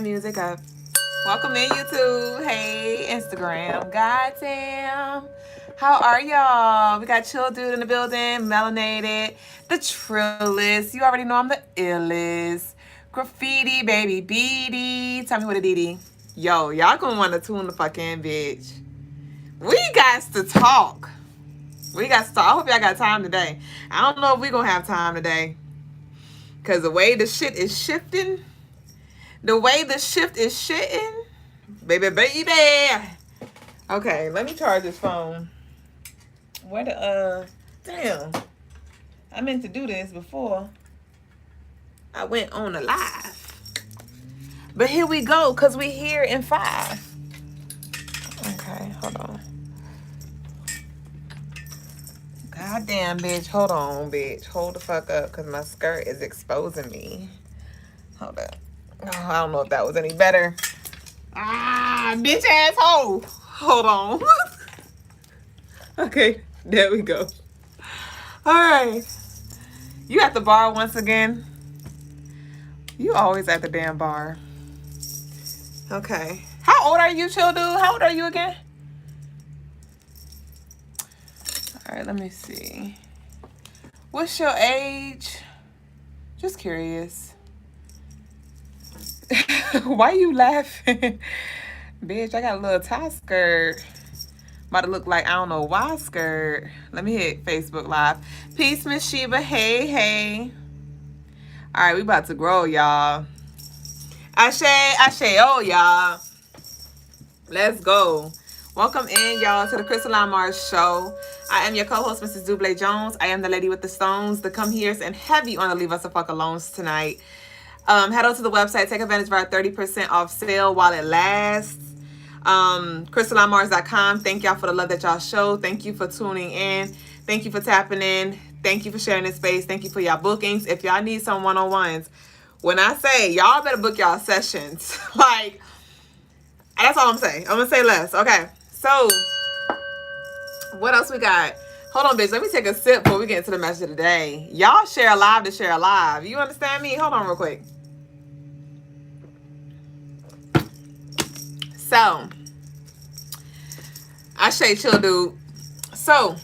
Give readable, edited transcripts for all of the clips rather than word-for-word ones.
the music up. Welcome in YouTube. Hey, Instagram. Goddamn. How are y'all? We got Chill Dude in the building. Melanated. The Trillist. You already know I'm the illest. Graffiti, baby beady. Tell me what a DD. Yo, y'all gonna want to tune the fuck in, bitch. We got to talk. I hope y'all got time today. I don't know if we gonna have time today. Because the way the shit is shifting, baby. Okay, let me charge this phone. Where the, damn. I meant to do this before I went on a live. But here we go, because we here in 5. Okay, hold on. Goddamn, bitch. Hold on, bitch. Hold the fuck up, because my skirt is exposing me. Hold up. Oh, I don't know if that was any better. Ah, bitch asshole. Hold on. Okay, there we go. All right. You at the bar once again? You always at the damn bar. Okay. How old are you, Chill Dude? How old are you again? All right, let me see. What's your age? Just curious. Why you laughing? Bitch, I got a little tie skirt. About to look like I don't know why skirt. Let me hit Facebook Live. Peace, Miss Sheba. Hey, hey. All right, we about to grow, y'all. Ashe, oh, y'all. Let's go. Welcome in, y'all, to the Crystaline Mars show. I am your co-host, Mrs. Dublé Jones. I am the lady with the stones, the come here's, and heavy on the leave us the fuck alones tonight. Head on to the website, take advantage of our 30% off sale while it lasts. CrystalineMars.com. Thank y'all for the love that y'all show. Thank you for tuning in. Thank you for tapping in. Thank you for sharing this space. Thank you for y'all bookings. If y'all need some one-on-ones, when I say y'all better book y'all sessions, like, that's all I'm saying. I'm gonna say less. Okay, so what else we got? Hold on, bitch. Let me take a sip before we get into the message of the day. Y'all share live to share live. You understand me? Hold on real quick. So, I say Chill Dude. So,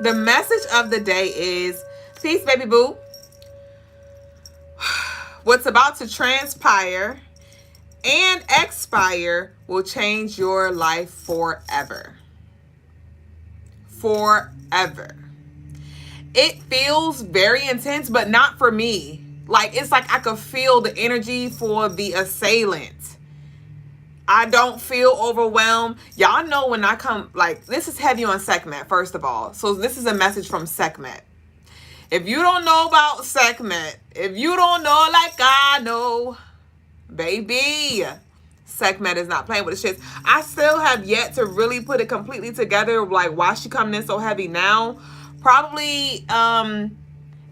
the message of the day is, peace, baby boo. What's about to transpire and expire will change your life forever. Forever. It feels very intense, but not for me. Like, it's like I could feel the energy for the assailant. I don't feel overwhelmed. Y'all know when I come, like, this is heavy on Sekhmet, first of all. So this is a message from Sekhmet. If you don't know about Sekhmet, if you don't know like I know, baby, Sekhmet is not playing with the shits. I still have yet to really put it completely together, like, why she coming in so heavy now. Probably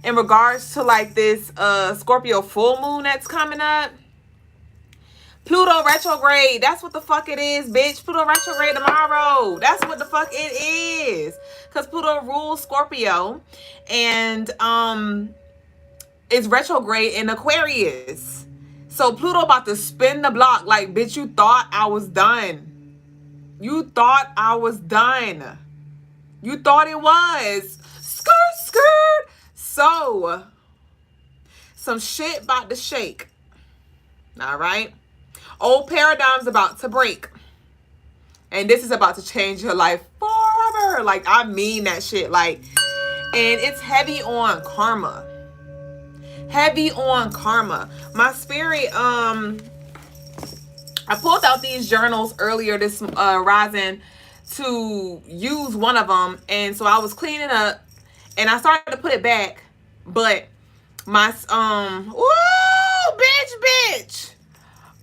in regards to, like, this Scorpio full moon that's coming up. Pluto retrograde. That's what the fuck it is, bitch. Pluto retrograde tomorrow. That's what the fuck it is. Because Pluto rules Scorpio. And it's retrograde in Aquarius. So Pluto about to spin the block. Like, bitch, you thought I was done. You thought I was done. You thought it was. Skirt, skirt. So, some shit about to shake. All right? Old paradigms about to break. And this is about to change your life forever. Like, I mean that shit. Like, and it's heavy on karma. Heavy on karma. My spirit, I pulled out these journals earlier this rising to use one of them. And so I was cleaning up and I started to put it back. But my, woo, bitch.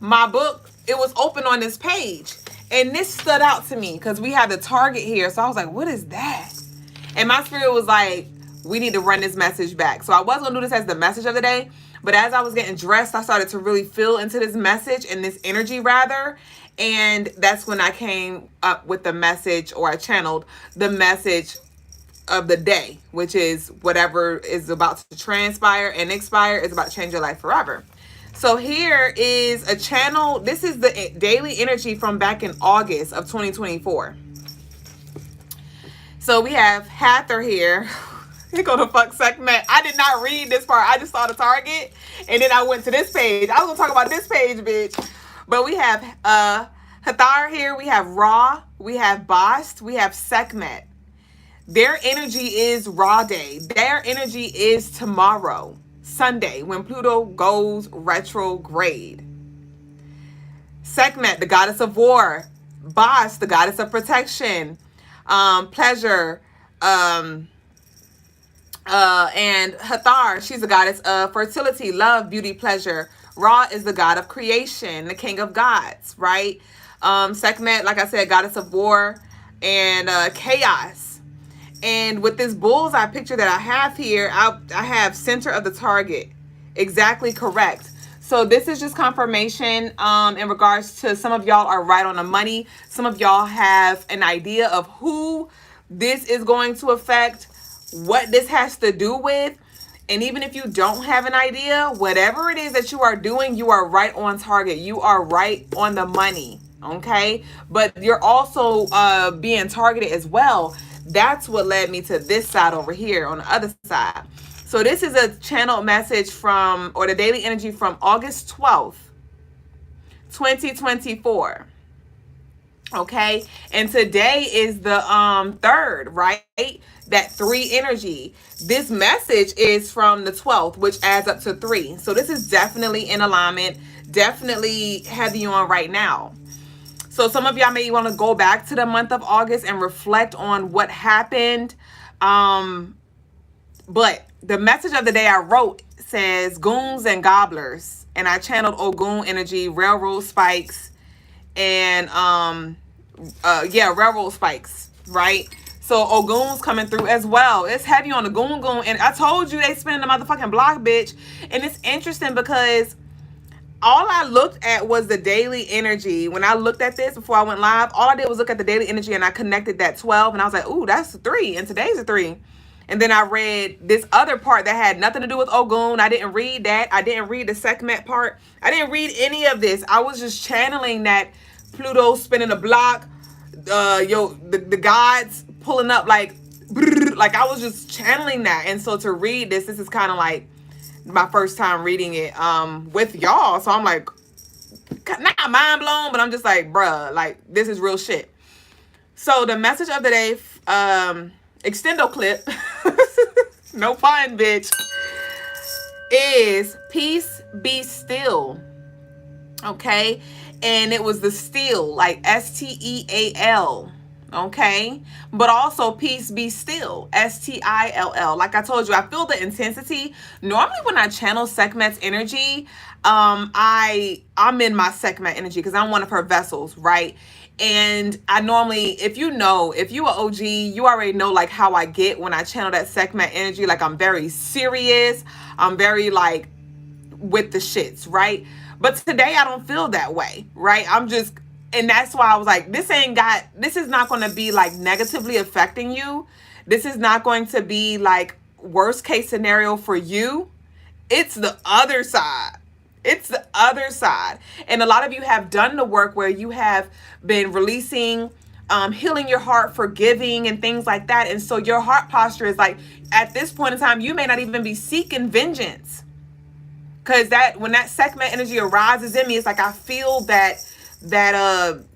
My book, it was open on this page. And this stood out to me because we had the target here. So I was like, what is that? And my spirit was like, we need to run this message back. So I was going to do this as the message of the day. But as I was getting dressed, I started to really feel into this message and this energy rather. And that's when I came up with the message, or I channeled the message of the day, which is whatever is about to transpire and expire is about to change your life forever. So here is a channel. This is the daily energy from back in August of 2024. So we have Hather here. Here go the fuck segment. I did not read this part. I just saw the target. And then I went to this page. I was going to talk about this page, bitch. But we have Hathar here. We have Ra. We have Bast. We have Sekhmet. Their energy is Ra Day. Their energy is tomorrow, Sunday, when Pluto goes retrograde. Sekhmet, the goddess of war. Bast, the goddess of protection, pleasure, and Hathar, she's the goddess of fertility, love, beauty, pleasure. Ra is the god of creation, the king of gods, right? Sekhmet, like I said, goddess of war and chaos. And with this bullseye picture that I have here, I have center of the target. Exactly correct. So this is just confirmation in regards to some of y'all are right on the money. Some of y'all have an idea of who this is going to affect, what this has to do with. And even if you don't have an idea, whatever it is that you are doing, you are right on target. You are right on the money, okay? But you're also being targeted as well. That's what led me to this side over here on the other side. So this is a channel message from, or the daily energy from August 12th, 2024. Okay. And today is the 3rd, right? That 3 energy. This message is from the 12th, which adds up to 3. So this is definitely in alignment, definitely heavy on right now. So some of y'all may want to go back to the month of August and reflect on what happened. But the message of the day I wrote says goons and gobblers. And I channeled Ogun energy, railroad spikes, and railroad spikes, right? So Ogun's coming through as well. It's heavy on the goon. And I told you they spin the motherfucking block, bitch. And it's interesting because all I looked at was the daily energy. When I looked at this before I went live, all I did was look at the daily energy and I connected that 12 and I was like, ooh, that's a 3 and today's a 3. And then I read this other part that had nothing to do with Ogun. I didn't read that. I didn't read the Sekhmet part. I didn't read any of this. I was just channeling that Pluto spinning the block, the gods pulling up like I was just channeling that. And so to read this is kind of like my first time reading it with y'all. So I'm like, not mind blown, but I'm just like, bruh, like this is real shit. So the message of the day, extendo clip, no pun, bitch, is peace be still. Okay. And it was the still, like STEAL. Okay. But also peace be still, STILL. Like I told you, I feel the intensity. Normally when I channel Sekhmet's energy, I'm in my Sekhmet energy because I'm one of her vessels, right? And I normally, if you an OG, you already know like how I get when I channel that Sekhmet energy. Like I'm very serious. I'm very like with the shits, right? But today I don't feel that way, right? And that's why I was like, this is not going to be like negatively affecting you. This is not going to be like worst case scenario for you. It's the other side. It's the other side. And a lot of you have done the work where you have been releasing, healing your heart, forgiving and things like that. And so your heart posture is like, at this point in time, you may not even be seeking vengeance. Because when that Sekhmet energy arises in me, it's like I feel that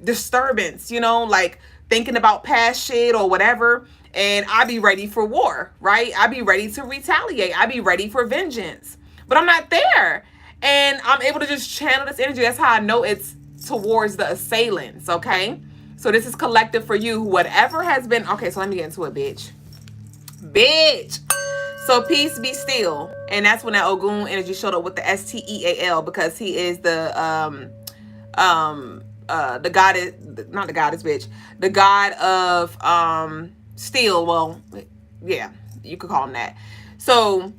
disturbance, like thinking about past shit or whatever. And I be ready for war, right? I be ready to retaliate. I be ready for vengeance. But I'm not there. And I'm able to just channel this energy. That's how I know it's towards the assailants, okay? So this is collective for you. Whatever has been... Okay, so let me get into it, bitch. Bitch! So peace be still. And that's when that Ogun energy showed up with the STEAL because he is the goddess... Not the goddess, bitch. The god of steel. Well, yeah, you could call him that. So...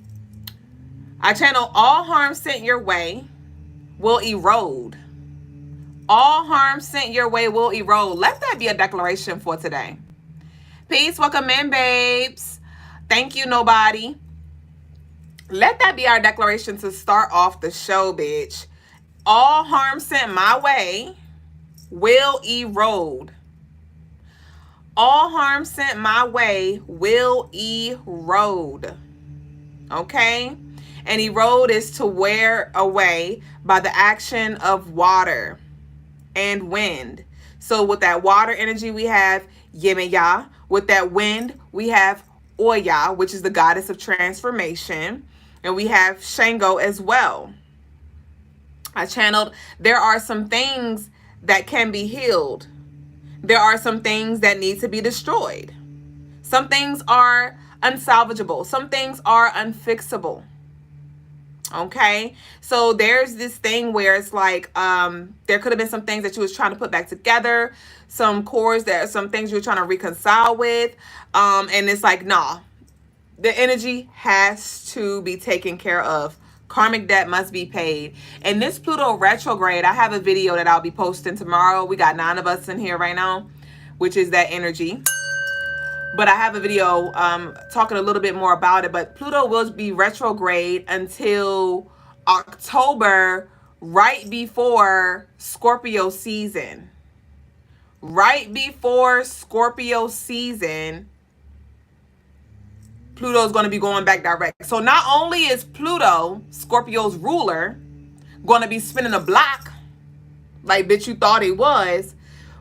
I channel all harm sent your way will erode. All harm sent your way will erode. Let that be a declaration for today. Peace. Welcome in, babes. Thank you, nobody. Let that be our declaration to start off the show, bitch. All harm sent my way will erode. All harm sent my way will erode. Okay? And erode is to wear away by the action of water and wind. So with that water energy, we have Yemaya. With that wind, we have Oya, which is the goddess of transformation. And we have Shango as well. I channeled, there are some things that can be healed. There are some things that need to be destroyed. Some things are unsalvageable. Some things are unfixable. Okay, so there's this thing where it's like there could have been some things that you was trying to put back together, some cords that some things you were trying to reconcile with, and it's like, nah, the energy has to be taken care of. Karmic debt must be paid. And this Pluto retrograde, I have a video that I'll be posting tomorrow. We got 9 of us in here right now, which is that energy. But I have a video talking a little bit more about it. But Pluto will be retrograde until October, right before Scorpio season. Right before Scorpio season, Pluto is going to be going back direct. So not only is Pluto, Scorpio's ruler, going to be spinning a block, like bitch you thought it was,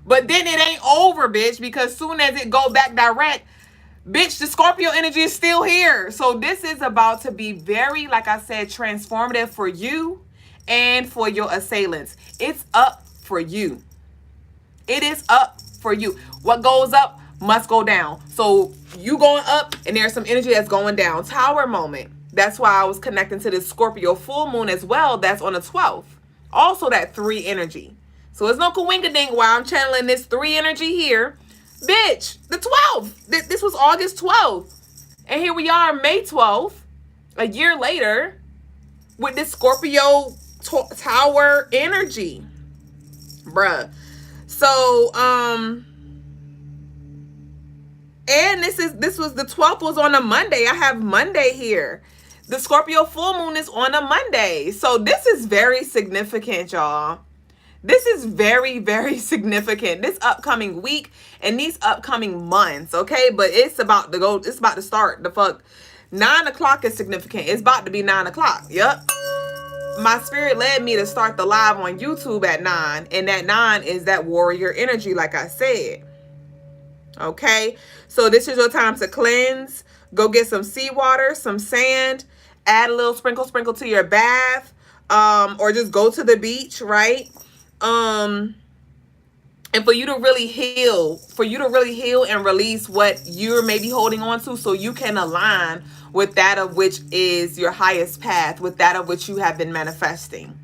but then it ain't over, bitch, because soon as it go back direct, bitch, the Scorpio energy is still here. So this is about to be very, like I said, transformative for you and for your assailants. It's up for you. It is up for you. What goes up must go down. So you going up and there's some energy that's going down. Tower moment. That's why I was connecting to this Scorpio full moon as well. That's on the 12th. Also that 3 energy. So it's no coinkydink why I'm channeling this 3 energy here. Bitch, the 12th. This was August 12th. And here we are, May 12th, a year later, with this Scorpio tower energy. Bruh. So, and this was the 12th was on a Monday. I have Monday here. The Scorpio full moon is on a Monday. So this is very significant, y'all. This is very, very significant. This upcoming week and these upcoming months, okay? But it's about to go, it's about to start. The fuck. 9 o'clock is significant. It's about to be 9 o'clock. Yep. My spirit led me to start the live on YouTube at 9. And that 9 is that warrior energy, like I said. Okay? So this is your time to cleanse. Go get some seawater, some sand. Add a little sprinkle to your bath. Or just go to the beach, right? And for you to really heal, and release what you're maybe holding on to, so you can align with that of which is your highest path, with that of which you have been manifesting.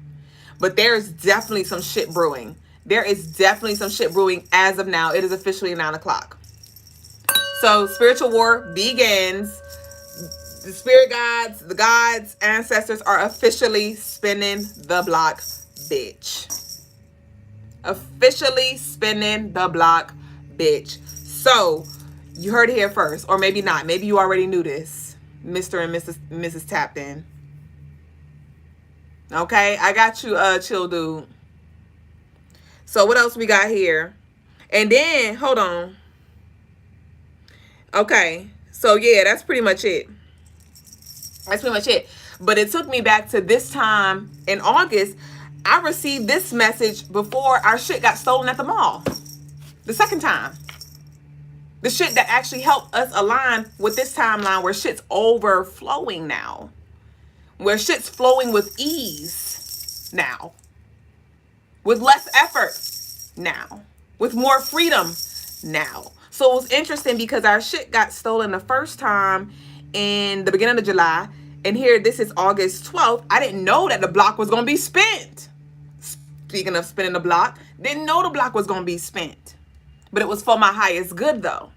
But there is definitely some shit brewing. There is definitely some shit brewing as of now. It is officially 9 o'clock. So spiritual war begins. The spirit gods, the gods, ancestors are officially spinning the block, bitch. Officially spinning the block, bitch. So you heard it here first, or maybe not. Maybe you already knew this, Mr. and Mrs. Tapped In. Okay, I got you, chill dude. So what else we got here? And then hold on. Okay, so yeah, that's pretty much it. That's pretty much it. But it took me back to this time in August. I received this message before our shit got stolen at the mall. The second time. The shit that actually helped us align with this timeline where shit's overflowing now. Where shit's flowing with ease now. With less effort now. With more freedom now. So it was interesting because our shit got stolen the first time in the beginning of July. And here, this is August 12th. I didn't know that the block was going to be spent. Speaking of spinning the block, didn't know the block was going to be spent. But it was for my highest good, though.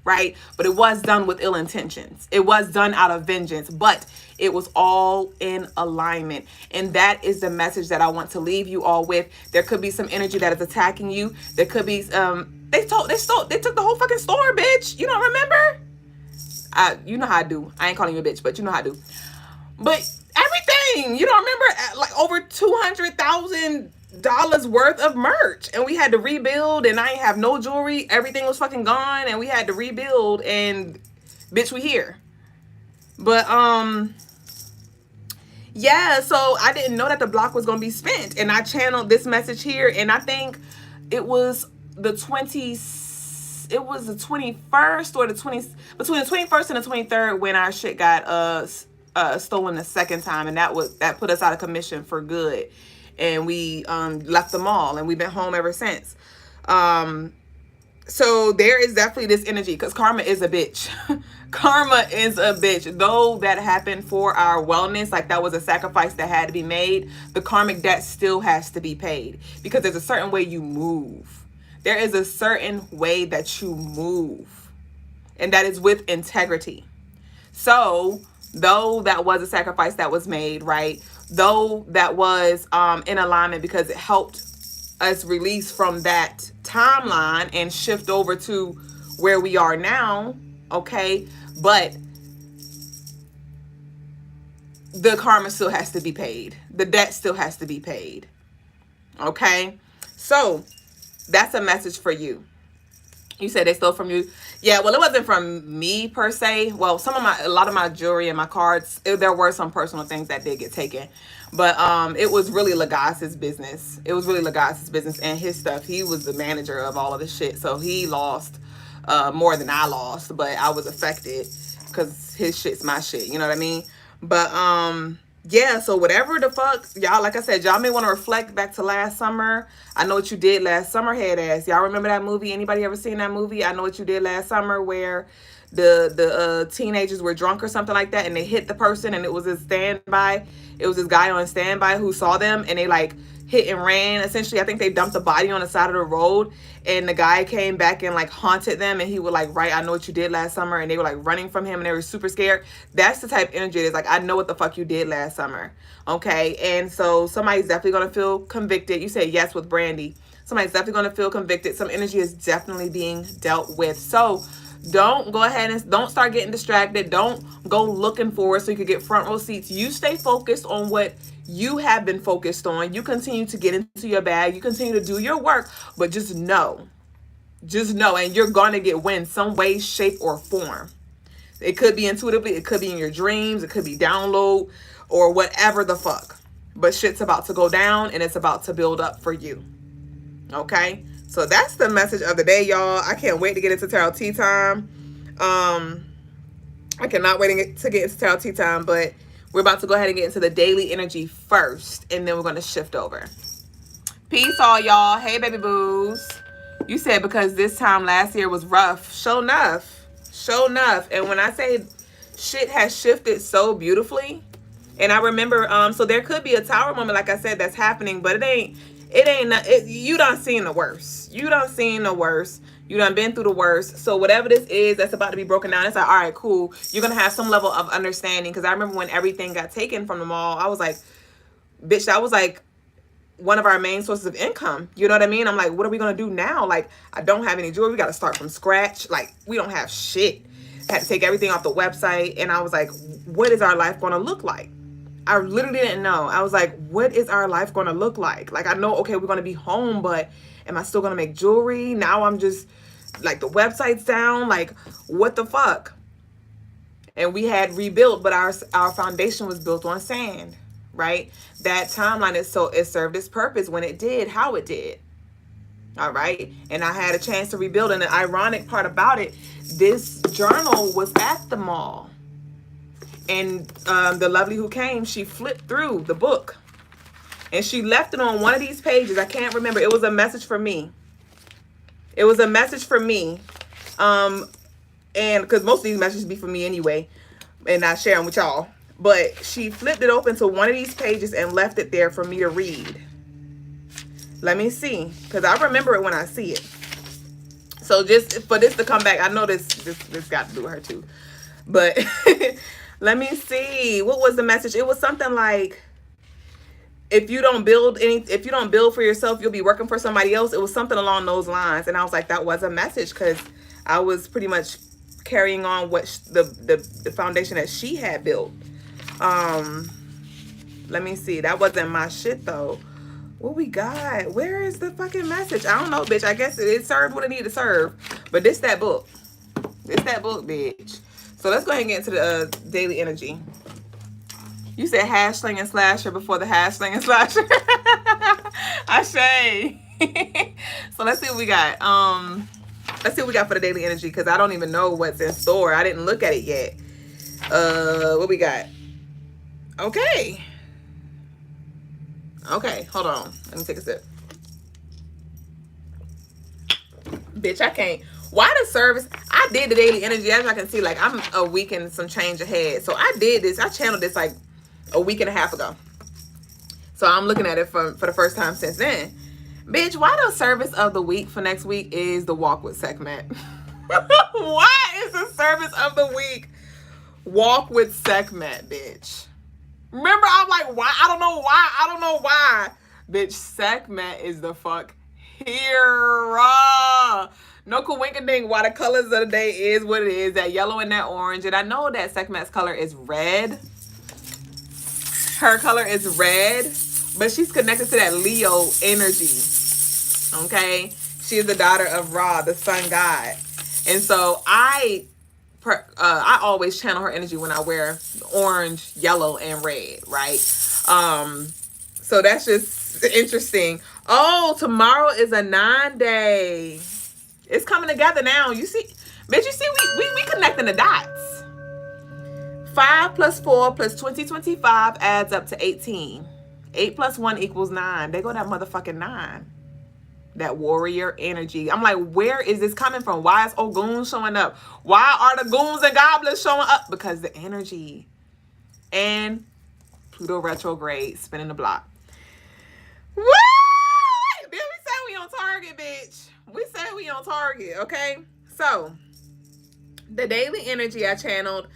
Right? But it was done with ill intentions. It was done out of vengeance. But it was all in alignment. And that is the message that I want to leave you all with. There could be some energy that is attacking you. There could be, they took the whole fucking store, bitch. You don't remember? You know how I do. I ain't calling you a bitch, but you know how I do. But thing. You don't remember? Like over $200,000 worth of merch, and we had to rebuild, and I ain't have no jewelry. Everything was fucking gone, and we had to rebuild, and bitch, we here. But yeah, so I didn't know that the block was gonna be spent, and I channeled this message here, and I think it was the 21st or the 20, between the 21st and the 23rd when our shit got stolen the second time, and that put us out of commission for good, and we left the mall, and we've been home ever since. So there is definitely this energy, because karma is a bitch. Karma is a bitch. Though that happened for our wellness, like that was a sacrifice that had to be made, the karmic debt still has to be paid, because there's a certain way you move. There is a certain way that you move, and that is with integrity. So though that was a sacrifice that was made, right? Though that was in alignment, because it helped us release from that timeline and shift over to where we are now, okay? But the karma still has to be paid. The debt still has to be paid, okay? So that's a message for you. You said they stole from you. Yeah, well, it wasn't from me per se. Well, a lot of my jewelry and my cards, there were some personal things that did get taken. But it was really Lagas's business. It was really Lagas's business and his stuff. He was the manager of all of this shit. So he lost more than I lost, but I was affected because his shit's my shit. You know what I mean? But yeah, so whatever the fuck, y'all, like I said, y'all may want to reflect back to last summer. I Know What You Did Last Summer, head ass. Y'all remember that movie? Anybody ever seen that movie? I Know What You Did Last Summer, where the teenagers were drunk or something like that, and they hit the person, and it was a standby. It was this guy on standby who saw them, and they like hit and ran. Essentially, I think they dumped the body on the side of the road, and the guy came back and like haunted them, and he would like write, "I know what you did last summer," and they were like running from him, and they were super scared. That's the type of energy it is. Like, I know what the fuck you did last summer, okay? And so somebody's definitely gonna feel convicted. You say yes with Brandy. Somebody's definitely gonna feel convicted. Some energy is definitely being dealt with. So don't go ahead and don't start getting distracted. Don't go looking for it so you can get front row seats. You stay focused on what you have been focused on. You continue to get into your bag. You continue to do your work, but just know, and you're going to get wins some way, shape, or form. It could be intuitively. It could be in your dreams. It could be download or whatever the fuck. But shit's about to go down, and it's about to build up for you. Okay? So that's the message of the day, y'all. I can't wait to get into tarot tea time. I cannot wait to get into tarot tea time, but we're about to go ahead and get into the daily energy first, and then we're going to shift over. Peace, all y'all. Hey, baby boos. You said because this time last year was rough. Sure enough. And when I say shit has shifted so beautifully, and I remember, so there could be a tower moment, like I said, that's happening, but you done seen the worst. You done been through the worst. So whatever this is that's about to be broken down, it's like, all right, cool. You're going to have some level of understanding. Because I remember when everything got taken from the mall, I was like, bitch, that was like one of our main sources of income. You know what I mean? I'm like, what are we going to do now? Like, I don't have any jewelry. We got to start from scratch. Like, we don't have shit. I had to take everything off the website. And I was like, what is our life going to look like? I literally didn't know. I was like, what is our life going to look like? Like, I know, okay, we're going to be home, but am I still going to make jewelry? Now I'm just, like, the website's down. Like, what the fuck? And we had rebuilt, but our foundation was built on sand, right? That timeline it served its purpose when it did, how it did. All right. And I had a chance to rebuild. And the ironic part about it, this journal was at the mall. And the lovely who came, she flipped through the book and she left it on one of these pages. I can't remember. It was a message for me. And because most of these messages be for me anyway, and I share them with y'all. But she flipped it open to one of these pages and left it there for me to read. Let me see, because I remember it when I see it. So just for this to come back, I know this got to do with her too. But let me see. What was the message? It was something like, if you don't build for yourself, you'll be working for somebody else. It was something along those lines. And I was like, that was a message, because I was pretty much carrying on what the foundation that she had built. Let me see. That wasn't my shit though. What we got? Where is the fucking message? I don't know, bitch. I guess it served what it needed to serve. But this that book. This that book, bitch. So let's go ahead and get into the daily energy. You said hash sling and slasher before the hash sling and slasher. Ashay. So let's see what we got. Let's see what we got for the daily energy, because I don't even know what's in store. I didn't look at it yet. What we got? Okay. Okay, hold on. Let me take a sip. Bitch, I can't. Why the service? I did the daily energy. As I can see, like, I'm a week and some change ahead. So I did this. I channeled this like a week and a half ago. So I'm looking at it for the first time since then. Bitch, why the service of the week for next week is the walk with Sekhmet? Why is the service of the week walk with Sekhmet, bitch? Remember, I'm like, why? I don't know why. I don't know why. Bitch, Sekhmet is the fuck here. No coinkadink why the colors of the day is what it is. That yellow and that orange. And I know that Sekhmet's color is red. Her color is red. But she's connected to that Leo energy. Okay? She is the daughter of Ra, the sun god. And so I always channel her energy when I wear orange, yellow, and red, right? So that's just interesting. Oh, tomorrow is a 9-day. It's coming together now. You see, bitch, you see, we connecting the dots. 5 plus 4 plus 25 adds up to 18. 8 plus 1 equals 9. They go that motherfucking 9. That warrior energy. I'm like, where is this coming from? Why is Ogun showing up? Why are the goons and goblins showing up? Because the energy. And Pluto retrograde spinning the block. Woo! Then we said we on target, bitch. We said we on target, okay? So, the daily energy I channeled.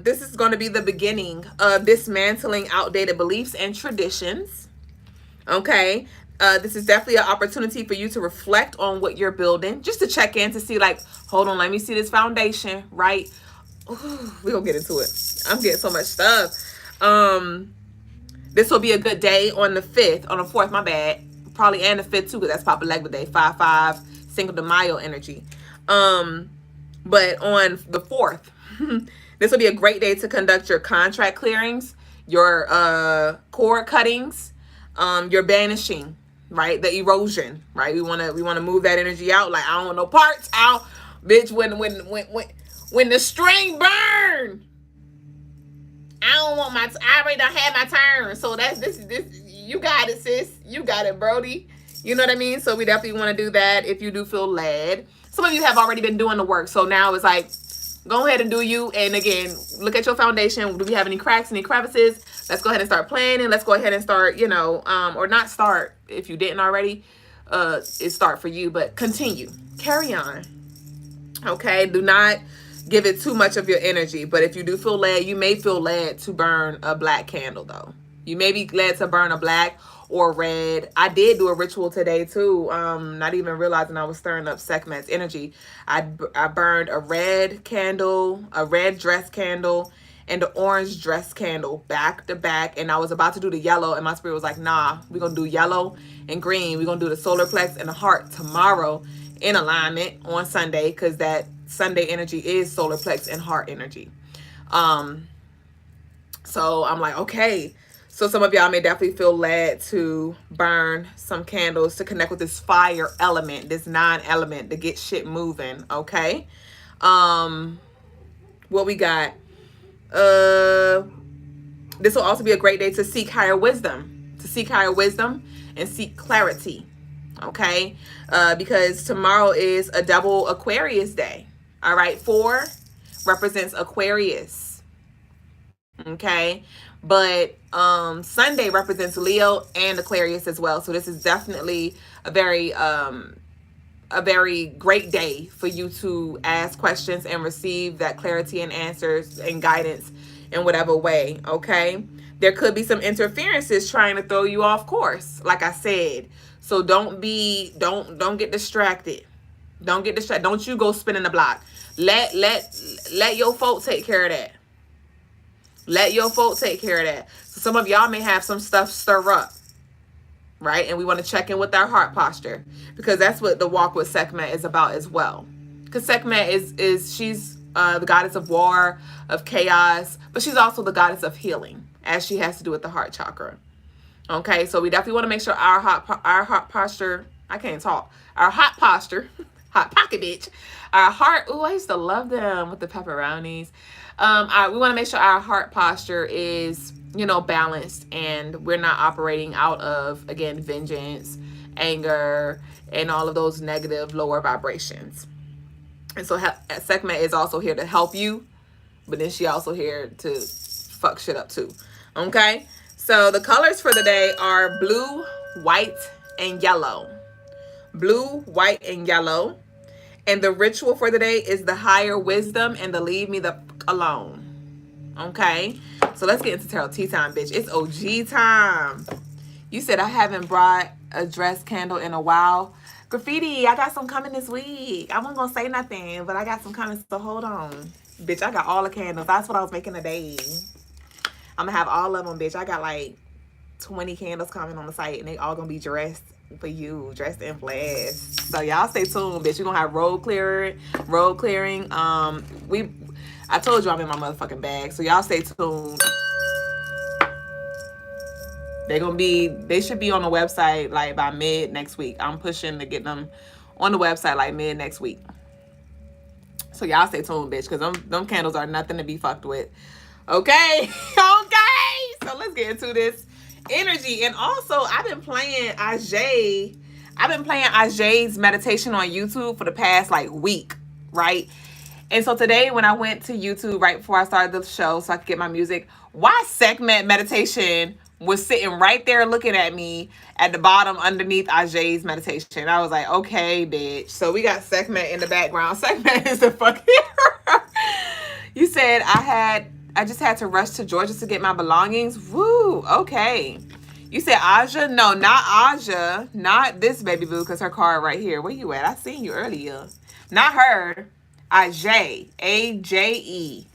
This is going to be the beginning of dismantling outdated beliefs and traditions. Okay. This is definitely an opportunity for you to reflect on what you're building, just to check in to see, like, hold on, let me see this foundation, right? Ooh, we're gonna get into it. I'm getting so much stuff. This will be a good day on the 5th, on the 4th, my bad. Probably and the 5th too, because that's Papa Legba Day, 5/5, Cinco de Mayo energy. But on the 4th, this will be a great day to conduct your contract clearings, your cord cuttings, your banishing, right? The erosion, right? We wanna move that energy out. Like, I don't want no parts out, bitch. When the string burn, I don't want I already done had my turn. So this. You got it, sis. You got it, Brody. You know what I mean? So we definitely want to do that if you do feel led. Some of you have already been doing the work, so now it's like, go ahead and do you. And again, look at your foundation. Do we have any cracks, any crevices? Let's go ahead and start planning. Let's go ahead and start, or not start if you didn't already. It's start for you, but continue. Carry on. Okay? Do not give it too much of your energy. But if you do feel led, you may feel led to burn a black candle, though. You may be led to burn a black or red. I did do a ritual today too. Not even realizing I was stirring up Sekhmet's energy. I burned a red candle, a red dress candle, and an orange dress candle back to back. And I was about to do the yellow, and my spirit was like, nah, we're going to do yellow and green. We're going to do the solar plex and the heart tomorrow in alignment on Sunday, because that Sunday energy is solar plex and heart energy. So I'm like, okay. So some of y'all may definitely feel led to burn some candles to connect with this fire element, this non-element, to get shit moving, okay? What we got? This will also be a great day to seek higher wisdom, and seek clarity, okay? Because tomorrow is a double Aquarius day, all right? 4 represents Aquarius, okay? But Sunday represents Leo and Aquarius as well. So this is definitely a very great day for you to ask questions and receive that clarity and answers and guidance in whatever way, okay? There could be some interferences trying to throw you off course, like I said. So don't get distracted. Don't get distracted. Don't you go spinning the block. Let your folk take care of that. Let your folk take care of that. So some of y'all may have some stuff stir up, right? And we want to check in with our heart posture, because that's what the walk with Sekhmet is about as well. Because Sekhmet is she's the goddess of war, of chaos, but she's also the goddess of healing, as she has to do with the heart chakra. Okay, so we definitely want to make sure our heart posture. I can't talk. Our hot posture, hot pocket bitch. Our heart. Ooh, I used to love them with the pepperonis. We want to make sure our heart posture is, balanced, and we're not operating out of, again, vengeance, anger, and all of those negative lower vibrations. And so Sekhmet is also here to help you, but then she also here to fuck shit up too. Okay? So the colors for the day are blue, white, and yellow. Blue, white, and yellow. And the ritual for the day is the higher wisdom and the leave me the fuck alone. Okay? So let's get into tarot tea time, bitch. It's OG time. You said I haven't brought a dress candle in a while. Graffiti, I got some coming this week. I wasn't going to say nothing, but I got some coming, so hold on. Bitch, I got all the candles. That's what I was making today. I'm going to have all of them, bitch. I got like 20 candles coming on the site, and they all going to be dressed for you, dressed in blessed. So y'all stay tuned, bitch. We're going to have road clearing. I told you I'm in my motherfucking bag, so y'all stay tuned. They should be on the website like by mid next week. I'm pushing to get them on the website like mid next week. So y'all stay tuned, bitch, because them candles are nothing to be fucked with. Okay? Okay. So let's get into this energy. And also, I've been playing Ajay's meditation on YouTube for the past like week, right? And so today when I went to YouTube right before I started the show so I could get my music, why Sekhmet meditation was sitting right there looking at me at the bottom underneath Ajay's meditation. I was like, okay, bitch. So we got Sekhmet in the background. Sekhmet is the fucking hero. You said I just had to rush to Georgia to get my belongings. Woo, okay. You said Aja? No, not Aja. Not this baby boo, because her card right here. Where you at? I seen you earlier. Not her. Ajay. A-J-E.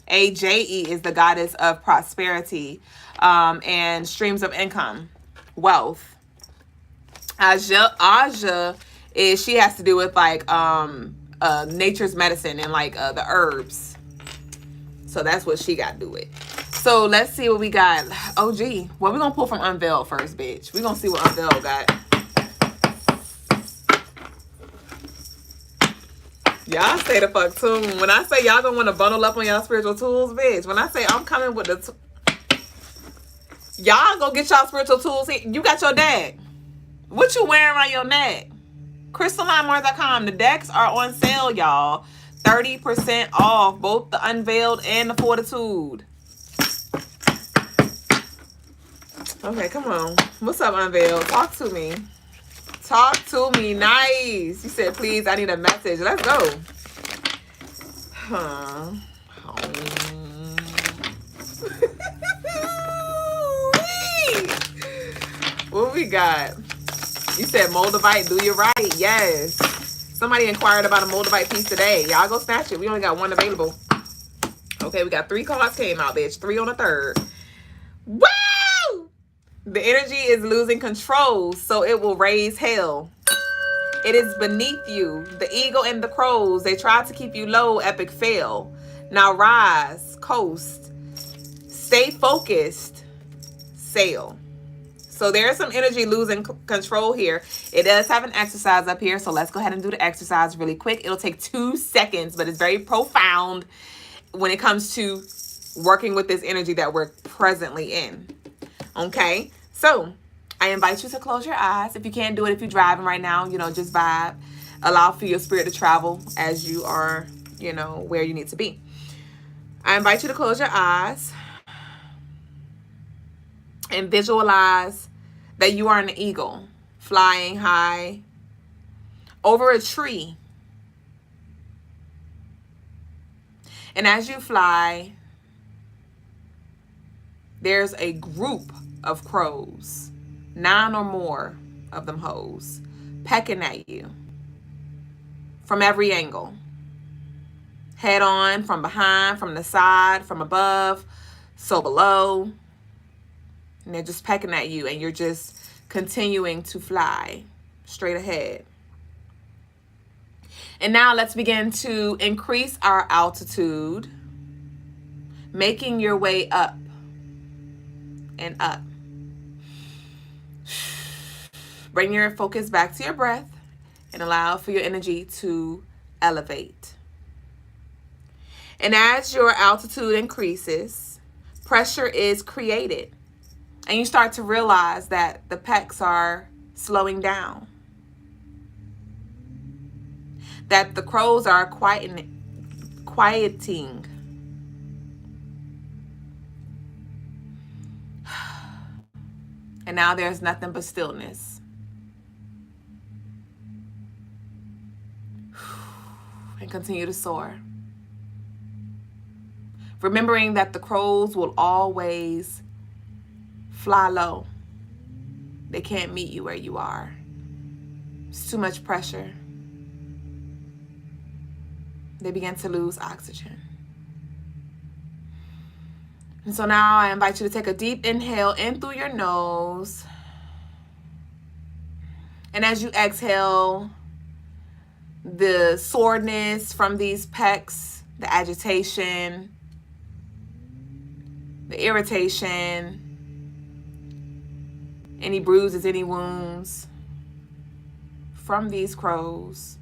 A-J-E is the goddess of prosperity and streams of income, wealth. Aja is, she has to do with like nature's medicine and like the herbs. So that's what she got to do with. So let's see what we got. Oh, gee. Well, we're going to pull from Unveiled first, bitch. We're going to see what Unveiled got. Y'all stay the fuck tuned. When I say y'all gonna want to bundle up on y'all spiritual tools, bitch. When I say I'm coming with the... y'all go get y'all spiritual tools. You got your deck. What you wearing around your neck? CrystalineMars.com. The decks are on sale, y'all. 30% off. Both the Unveiled and the Fortitude. Okay, come on. What's up, Unveiled? Talk to me. Talk to me. Nice. You said, please, I need a message. Let's go. Huh. What we got? You said Moldavite, do you right? Yes. Somebody inquired about a Moldavite piece today. Y'all go snatch it. We only got one available. Okay, we got 3 cards came out, bitch. 3 on the 3rd. Woo! The energy is losing control, so it will raise hell. It is beneath you. The eagle and the crows, they tried to keep you low, epic fail. Now rise, coast, stay focused, sail. So there's some energy losing control here. It does have an exercise up here, so let's go ahead and do the exercise really quick. It'll take 2 seconds, but it's very profound when it comes to working with this energy that we're presently in. Okay, so I invite you to close your eyes. If you can't do it, if you're driving right now, just vibe. Allow for your spirit to travel as you are, where you need to be. I invite you to close your eyes and visualize that you are an eagle flying high over a tree. And as you fly, there's a group of crows, 9 or more of them hoes, pecking at you from every angle. Head on, from behind, from the side, from above, so below. And they're just pecking at you, and you're just continuing to fly straight ahead. And now let's begin to increase our altitude, making your way up and up. Bring your focus back to your breath and allow for your energy to elevate. And as your altitude increases, pressure is created. And you start to realize that the pecs are slowing down. That the crows are quieting. And now there's nothing but stillness. And continue to soar. Remembering that the crows will always fly low. They can't meet you where you are. It's too much pressure. They begin to lose oxygen. And so now I invite you to take a deep inhale in through your nose. And as you exhale, the soreness from these pecs, the agitation, the irritation, any bruises, any wounds from these crows,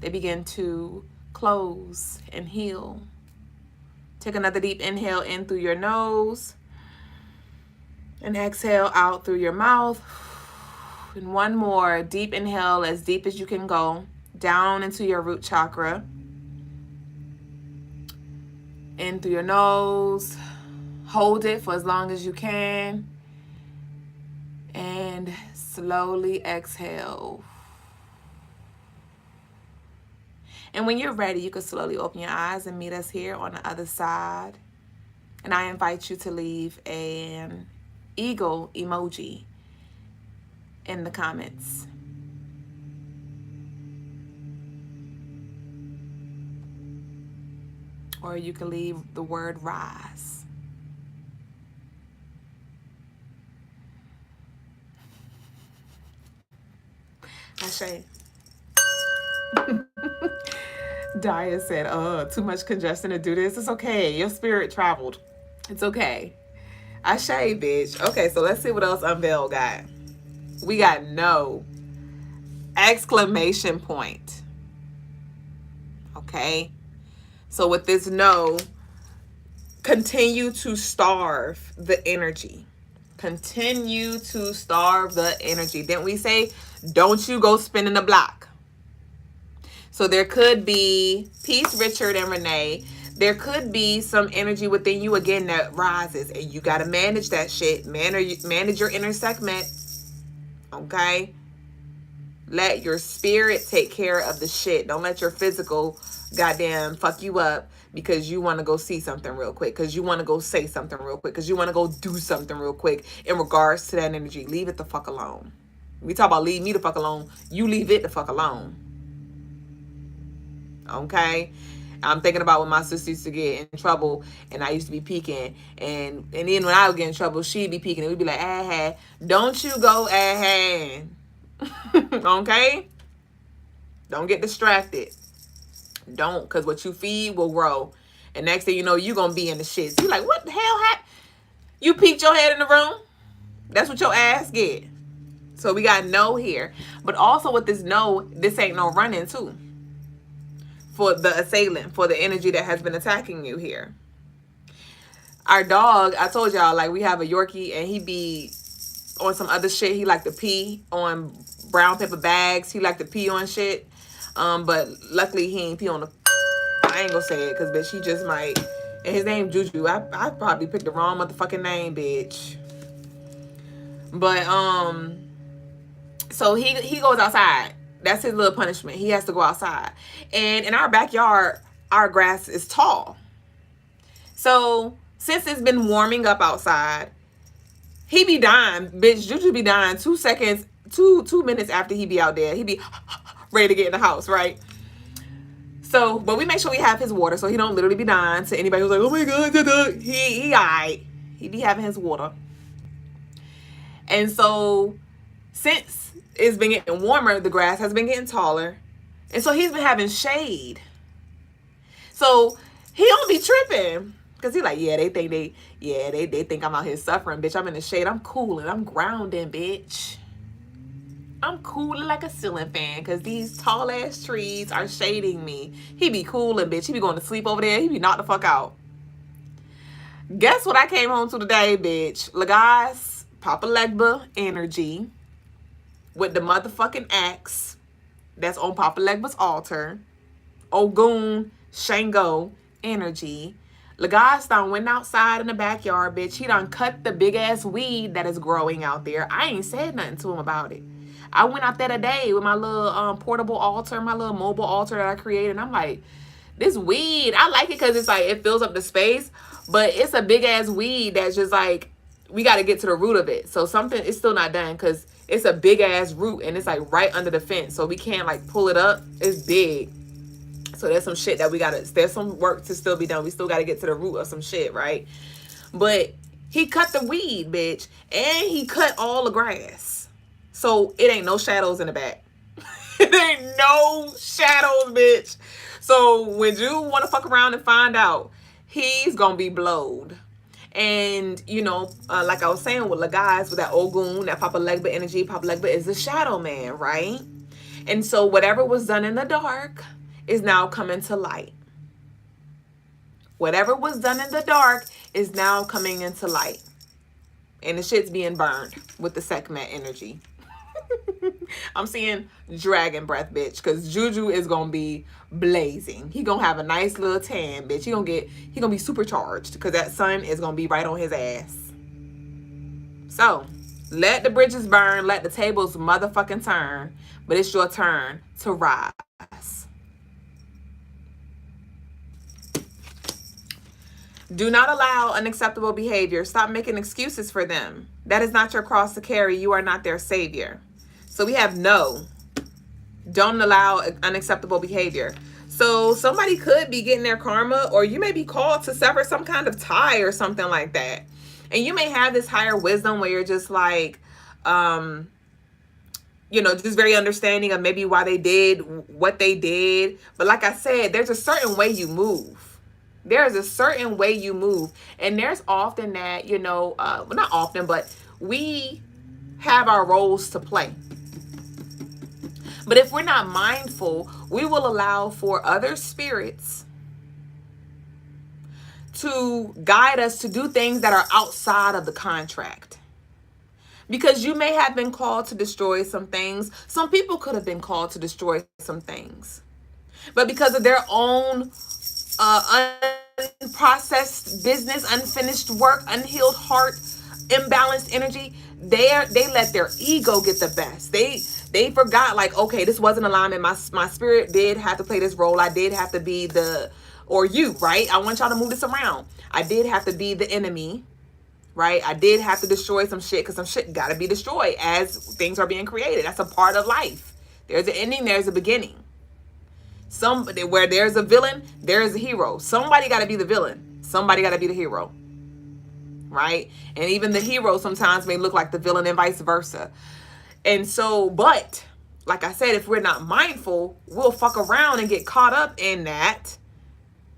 they begin to close and heal. Take another deep inhale in through your nose and exhale out through your mouth. And one more deep inhale, as deep as you can go, down into your root chakra. In through your nose. Hold it for as long as you can. And slowly exhale. And when you're ready, you can slowly open your eyes and meet us here on the other side. And I invite you to leave an eagle emoji in the comments. Or you can leave the word rise. Ashe. Daya said, too much congestion to do this. It's okay. Your spirit traveled. It's okay. Ashe, bitch. Okay, so let's see what else Unveil got. We got no. Exclamation point. Okay. So with this no, continue to starve the energy. Continue to starve the energy. Didn't we say, don't you go spinning the block? So there could be, peace, Richard and Renee, there could be some energy within you again that rises, and you got to manage that shit. Manage your inner segment. Okay? Let your spirit take care of the shit. Don't let your physical goddamn fuck you up because you want to go see something real quick, because you want to go say something real quick, because you want to go do something real quick in regards to that energy. Leave it the fuck alone. We talk about leave me the fuck alone. You leave it the fuck alone. Okay? I'm thinking about when my sister used to get in trouble and I used to be peeking, and then when I would get in trouble, she'd be peeking and we'd be like, don't you go okay? Don't get distracted. Don't, because what you feed will grow. And next thing you know, you're going to be in the shits. You're like, what the hell happened? You peeked your head in the room? That's what your ass get. So we got no here. But also with this no, this ain't no running too. For the assailant, for the energy that has been attacking you here. Our dog, I told y'all, like, we have a Yorkie and he be on some other shit. He like to pee on brown paper bags. He like to pee on shit. But luckily he ain't pee on the... I ain't gonna say it because, bitch, he just might. And his name Juju. I probably picked the wrong motherfucking name, bitch. But, so he goes outside. That's his little punishment. He has to go outside. And in our backyard, our grass is tall. So since it's been warming up outside, he be dying. Bitch, Juju be dying 2 seconds, two minutes after he be out there. He be ready to get in the house, right? So, but we make sure we have his water so he don't literally be dying to anybody who's like, oh my God, he alright. He be having his water. And so since it's been getting warmer, the grass has been getting taller. And so he's been having shade. So he don't be tripping. Because he like, yeah, they think I'm out here suffering, bitch. I'm in the shade. I'm cooling. I'm grounding, bitch. I'm cooling like a ceiling fan because these tall ass trees are shading me. He be cooling, bitch. He be going to sleep over there. He be knocked the fuck out. Guess what I came home to today, bitch? Lagos, Papa Legba energy with the motherfucking axe that's on Papa Legba's altar. Ogun, Shango energy. Lagos done went outside in the backyard, bitch. He done cut the big ass weed that is growing out there. I ain't said nothing to him about it. I went out there today with my little portable altar, my little mobile altar that I created. And I'm like, this weed, I like it because it's like, it fills up the space. But it's a big ass weed that's just like, we got to get to the root of it. So something, it's still not done because it's a big ass root and it's like right under the fence. So we can't like pull it up. It's big. So there's some shit that we got to, there's some work to still be done. We still got to get to the root of some shit, right? But he cut the weed, bitch. And he cut all the grass. So it ain't no shadows in the back. It ain't no shadows, bitch. So when you want to fuck around and find out, he's going to be blowed. And, you know, like I was saying with the guys, with that Ogun, that Papa Legba energy, Papa Legba is the shadow man, right? And so whatever was done in the dark is now coming to light. Whatever was done in the dark is now coming into light. And the shit's being burned with the Sekhmet energy. I'm seeing dragon breath, bitch, because Juju is gonna be blazing. He gonna have a nice little tan, bitch. He gonna be supercharged because that sun is gonna be right on his ass. So let the bridges burn, let the tables motherfucking turn, but it's your turn to rise. Do not allow unacceptable behavior. Stop making excuses for them. That is not your cross to carry. You are not their savior. So we have no. Don't allow unacceptable behavior. So somebody could be getting their karma, or you may be called to sever some kind of tie or something like that. And you may have this higher wisdom where you're just like, you know, just very understanding of maybe why they did what they did. But like I said, there's a certain way you move. There's a certain way you move. And there's often that, you know, well, not often, but we have our roles to play. But if we're not mindful, we will allow for other spirits to guide us to do things that are outside of the contract. Because you may have been called to destroy some things. Some people could have been called to destroy some things. But because of their own unprocessed business, unfinished work, unhealed heart, imbalanced energy, they let their ego get the best. They forgot, like, okay, this wasn't alignment. My spirit did have to play this role. I did have to be the, or you, right? I want y'all to move this around. I did have to be the enemy, right? I did have to destroy some shit because some shit got to be destroyed as things are being created. That's a part of life. There's an ending, there's a beginning. Somebody, where there's a villain, there is a hero. Somebody got to be the villain. Somebody got to be the hero, right? And even the hero sometimes may look like the villain and vice versa. And so, but like I said, if we're not mindful, we'll fuck around and get caught up in that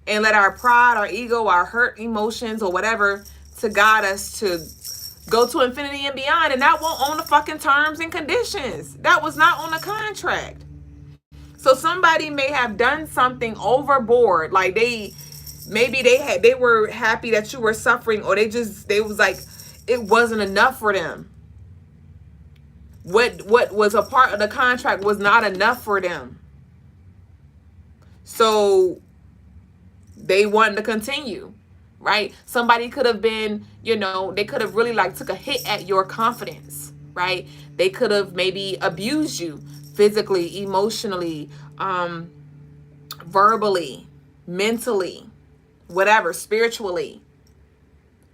and let our pride, our ego, our hurt emotions or whatever to guide us to go to infinity and beyond. And that won't own the fucking terms and conditions. That was not on the contract. So somebody may have done something overboard. Like they were happy that you were suffering, or they was like, it wasn't enough for them. What was a part of the contract was not enough for them. So they wanted to continue, right? Somebody could have been, you know, they could have really like took a hit at your confidence, right? They could have maybe abused you physically, emotionally, verbally, mentally, whatever, spiritually,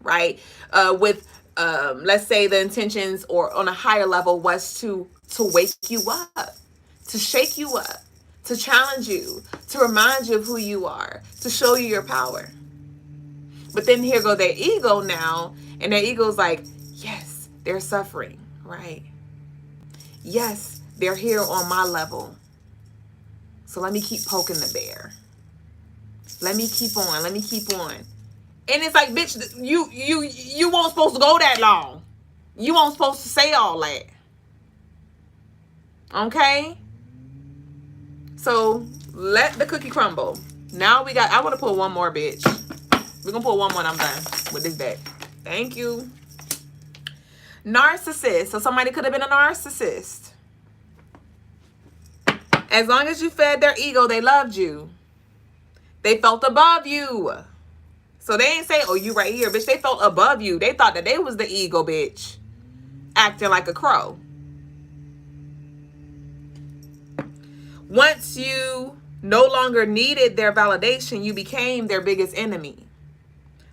right? Let's say the intentions or on a higher level was to wake you up, to shake you up, to challenge you, to remind you of who you are, to show you your power. But then here go their ego now, And their ego's like, yes, they're suffering, right? Yes, they're here on my level. So let me keep poking the bear. Let me keep on. Let me keep on. And it's like, bitch, you weren't supposed to go that long. You weren't supposed to say all that. Okay? So let the cookie crumble. Now we got, I want to pull one more, bitch. We're going to pull one more and I'm done with this deck. Thank you. Narcissist. So somebody could have been a narcissist. As long as you fed their ego, they loved you. They felt above you. So they ain't say, oh, you right here, bitch. They felt above you. They thought that they was the ego, bitch. Acting like a crow. Once you no longer needed their validation, you became their biggest enemy.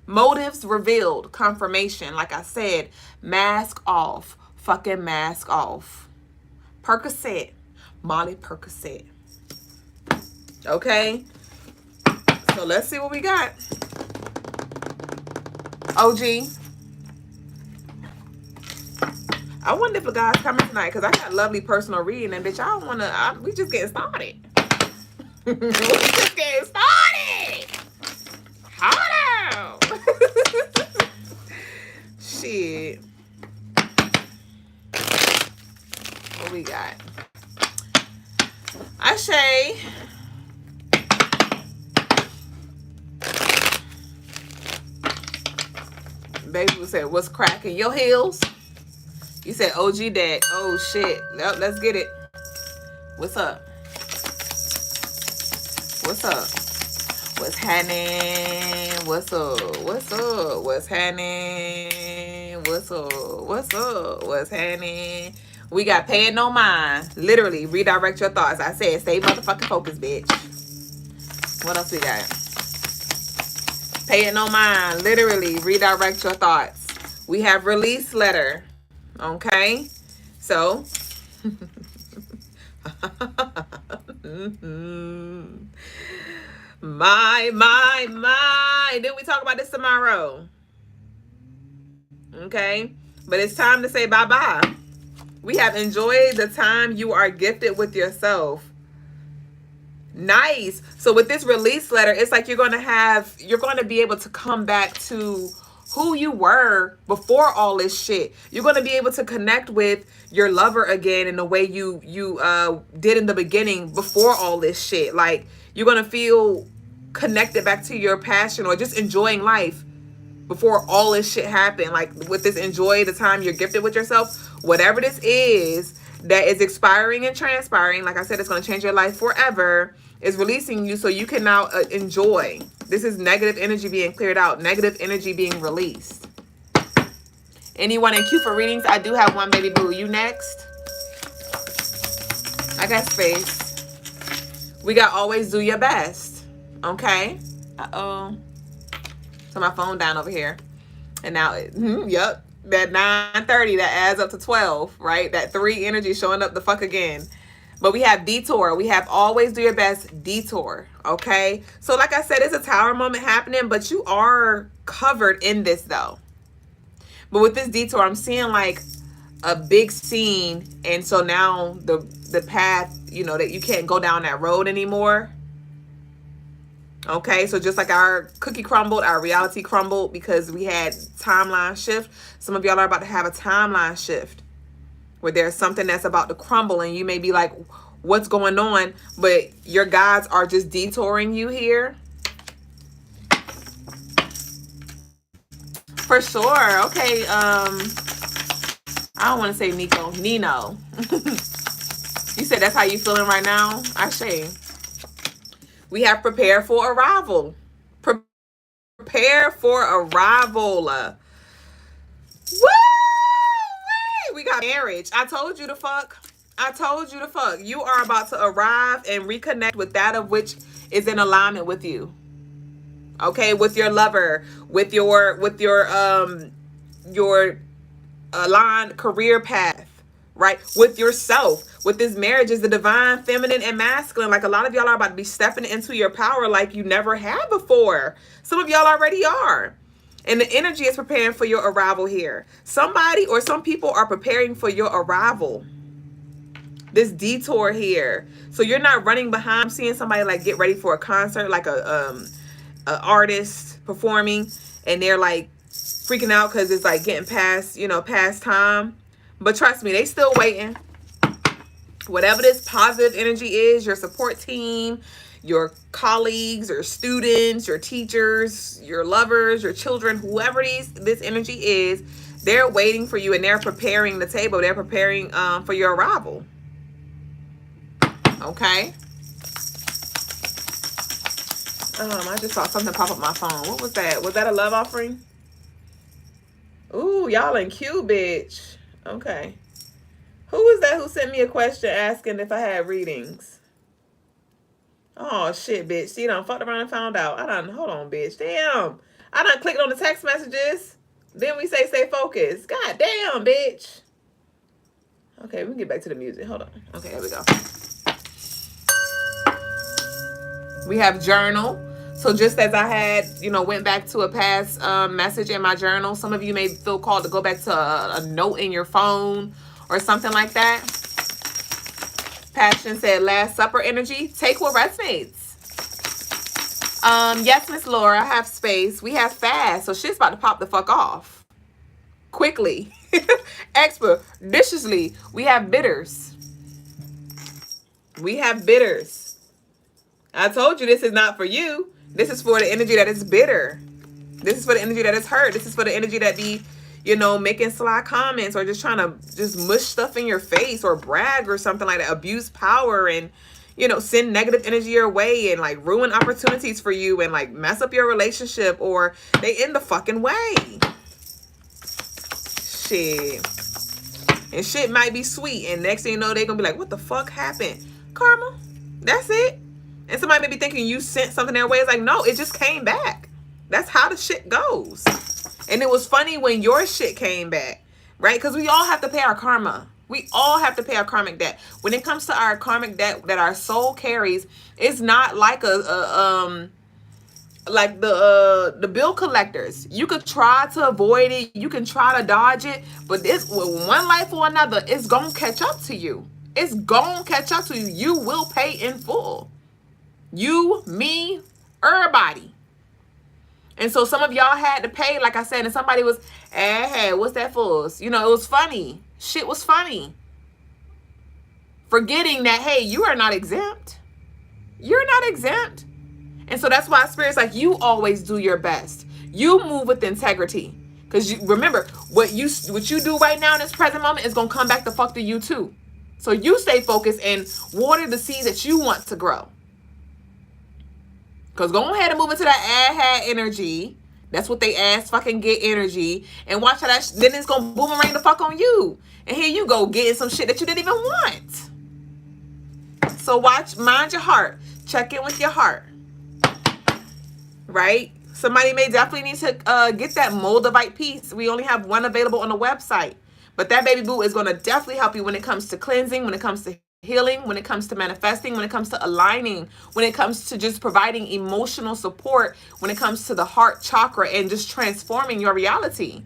Motives revealed. Confirmation. Like I said, mask off. Fucking mask off. Percocet. Molly Percocet. Okay? So let's see what we got. OG. I wonder if a guy's coming tonight because I got lovely personal reading and bitch, I don't want to, we just getting started. We just getting started. Hold on. Shit. What we got? Ashay. Baby said, what's cracking? Your heels? You said OG dad. Oh shit. Yep, let's get it. What's up? What's up? What's happening? What's up? What's up? What's happening? What's up? What's up? What's happening? We got pay it no mind. Literally, redirect your thoughts. I said, stay motherfucking focused, bitch. What else we got? Pay it no mind. Literally, redirect your thoughts. We have release letter. Okay? So. My. Then we talk about this tomorrow. Okay? But it's time to say bye-bye. We have enjoyed the time you are gifted with yourself. Nice. So with this release letter, it's like you're going to be able to come back to who you were before all this shit. You're going to be able to connect with your lover again in the way you did in the beginning before all this shit. Like, you're going to feel connected back to your passion or just enjoying life before all this shit happened. Like, with this, enjoy the time you're gifted with yourself. Whatever this is that is expiring and transpiring, like I said, it's going to change your life forever, is releasing you so you can now enjoy. This is negative energy being cleared out, negative energy being released. Anyone in queue for readings? I do have one, baby boo. You next? I got space. We got always do your best. Okay? Uh-oh. So my phone down over here. And now, yep. That 9:30, that adds up to 12, right? That 3 energy showing up the fuck again. But we have detour. We have always do your best, detour. Okay? So like I said, it's a tower moment happening, but you are covered in this though. But with this detour, I'm seeing like a big scene. And so now the path, you know, that you can't go down that road anymore. Okay, so just like our cookie crumbled, our reality crumbled because we had timeline shift. Some of y'all are about to have a timeline shift where there's something that's about to crumble and you may be like, what's going on? But your guides are just detouring you here. For sure. Okay, I don't want to say Nico. Nino. You said that's how you feeling right now? Ashay. We have prepare for arrival. Prepare for arrival. Woo! We got marriage. I told you to fuck. I told you to fuck. You are about to arrive and reconnect with that of which is in alignment with you. Okay, with your lover, with your aligned career path. Right? With yourself. With this marriage is the divine, feminine, and masculine. Like a lot of y'all are about to be stepping into your power like you never had before. Some of y'all already are. And the energy is preparing for your arrival here. Somebody or some people are preparing for your arrival. This detour here. So you're not running behind. I'm seeing somebody like get ready for a concert, like a artist performing, and they're like freaking out because it's like getting past, you know, past time. But trust me, they still waiting. Whatever this positive energy is, your support team, your colleagues, your students, your teachers, your lovers, your children, whoever this energy is, they're waiting for you and they're preparing the table. They're preparing for your arrival. Okay. I just saw something pop up my phone. What was that? Was that a love offering? Ooh, y'all in queue, bitch. Okay. Who was that who sent me a question asking if I had readings? Oh, shit, bitch. See, done fucked around and found out. Hold on, bitch. Damn. I done clicked on the text messages. Then we say stay focused. God damn, bitch. Okay, we can get back to the music. Hold on. Okay, here we go. We have journal. So just as I had, you know, went back to a past message in my journal, some of you may feel called to go back to a note in your phone or something like that. Passion said Last Supper energy. Take what resonates. Yes, Miss Laura, I have space. We have fast. So shit's about to pop the fuck off. Quickly. Expeditiously. We have bitters. We have bitters. I told you this is not for you. This is for the energy that is bitter. This is for the energy that is hurt. This is for the energy that be, you know, making sly comments or just trying to just mush stuff in your face or brag or something like that. Abuse power and, you know, send negative energy your way and like ruin opportunities for you and like mess up your relationship or they in the fucking way. Shit. And shit might be sweet and next thing you know, they're gonna be like, what the fuck happened? Karma. That's it. And somebody may be thinking you sent something their way. It's like, no, it just came back. That's how the shit goes. And it was funny when your shit came back, right? Because we all have to pay our karma. We all have to pay our karmic debt. When it comes to our karmic debt that our soul carries, it's not like like the bill collectors. You could try to avoid it. You can try to dodge it. But this, with one life or another, it's going to catch up to you. It's going to catch up to you. You will pay in full. You, me, everybody. And so some of y'all had to pay, like I said, and somebody was, hey, what's that for? You know, it was funny. Shit was funny. Forgetting that, hey, you are not exempt. You're not exempt. And so that's why Spirit's like, you always do your best. You move with integrity. Because you remember, what you do right now in this present moment is going to come back to fuck to you too. So you stay focused and water the seeds that you want to grow. Because go ahead and move into that energy. That's what they ass fucking get energy. And watch how that, then it's going to boomerang the fuck on you. And here you go getting some shit that you didn't even want. So mind your heart. Check in with your heart. Right? Somebody may definitely need to get that Moldavite piece. We only have one available on the website. But that baby boo is going to definitely help you when it comes to cleansing, when it comes to healing, when it comes to manifesting, when it comes to aligning, when it comes to just providing emotional support, when it comes to the heart chakra and just transforming your reality.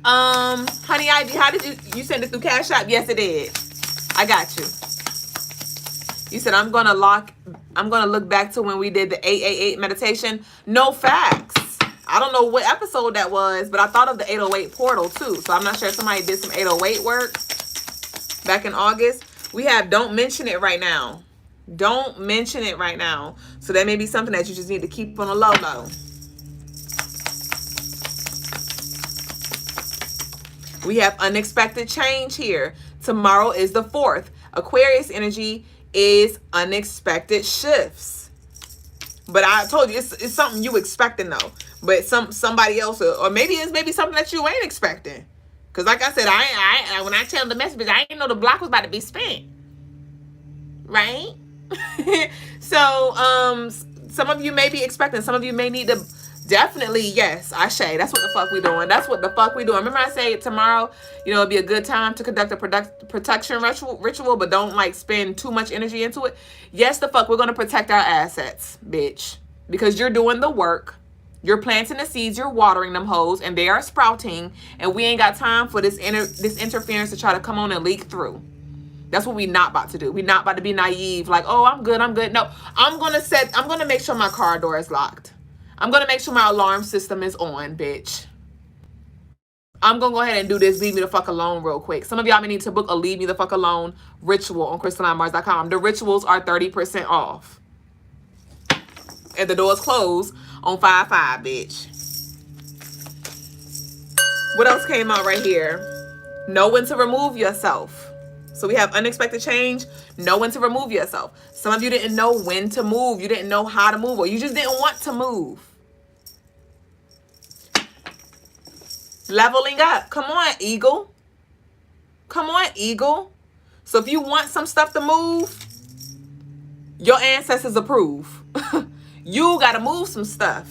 Honey Ivy, how did you send it through Cash App? Yes, it did. I got you. You said I'm gonna look back to when we did the 888 meditation. No facts. I don't know what episode that was, but I thought of the 808 portal too. So I'm not sure if somebody did some 808 work back in August. We have don't mention it right now. Don't mention it right now. So that may be something that you just need to keep on the low low. We have unexpected change here. Tomorrow is the 4th. Aquarius energy is unexpected shifts. But I told you it's something you expecting though. But somebody else, or maybe it's something that you ain't expecting. Cause like I said, I when I tell the message, I didn't know the block was about to be spent. Right? So some of you may be expecting, some of you may need to definitely, yes, Ashe. That's what the fuck we doing. That's what the fuck we doing. Remember I say tomorrow, you know, it'd be a good time to conduct a protection ritual, but don't like spend too much energy into it. Yes, the fuck, we're gonna protect our assets, bitch. Because you're doing the work. You're planting the seeds, you're watering them hoes, and they are sprouting, and we ain't got time for this interference to try to come on and leak through. That's what we not about to do. We not about to be naive, like, oh, I'm good, I'm good. No, I'm gonna make sure my car door is locked. I'm gonna make sure my alarm system is on, bitch. I'm gonna go ahead and do this leave me the fuck alone real quick. Some of y'all may need to book a leave me the fuck alone ritual on CrystalineMars.com. The rituals are 30% off. And the doors close on 5/5, bitch. What else came out right here? Know when to remove yourself. So we have unexpected change. Know when to remove yourself. Some of you didn't know when to move. You didn't know how to move, or you just didn't want to move. Leveling up. Come on, eagle. Come on, eagle. So if you want some stuff to move, your ancestors approve. You got to move some stuff.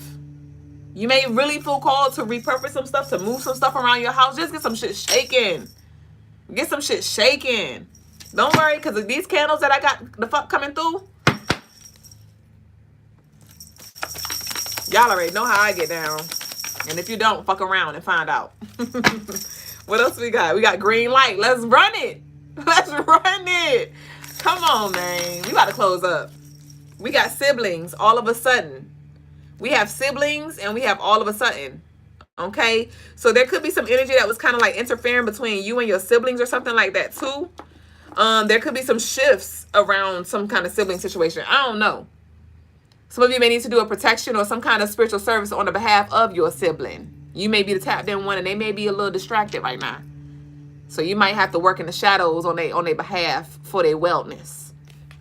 You may really feel called to repurpose some stuff, to move some stuff around your house. Just get some shit shaking. Get some shit shaking. Don't worry, because of these candles that I got the fuck coming through, y'all already know how I get down. And if you don't, fuck around and find out. What else we got? We got green light. Let's run it. Let's run it. Come on, man. We got to close up. We got siblings all of a sudden. We have siblings and we have all of a sudden. Okay? So there could be some energy that was kind of like interfering between you and your siblings or something like that too. There could be some shifts around some kind of sibling situation. I don't know. Some of you may need to do a protection or some kind of spiritual service on the behalf of your sibling. You may be the tapped in one and they may be a little distracted right now. So you might have to work in the shadows on their behalf for their wellness.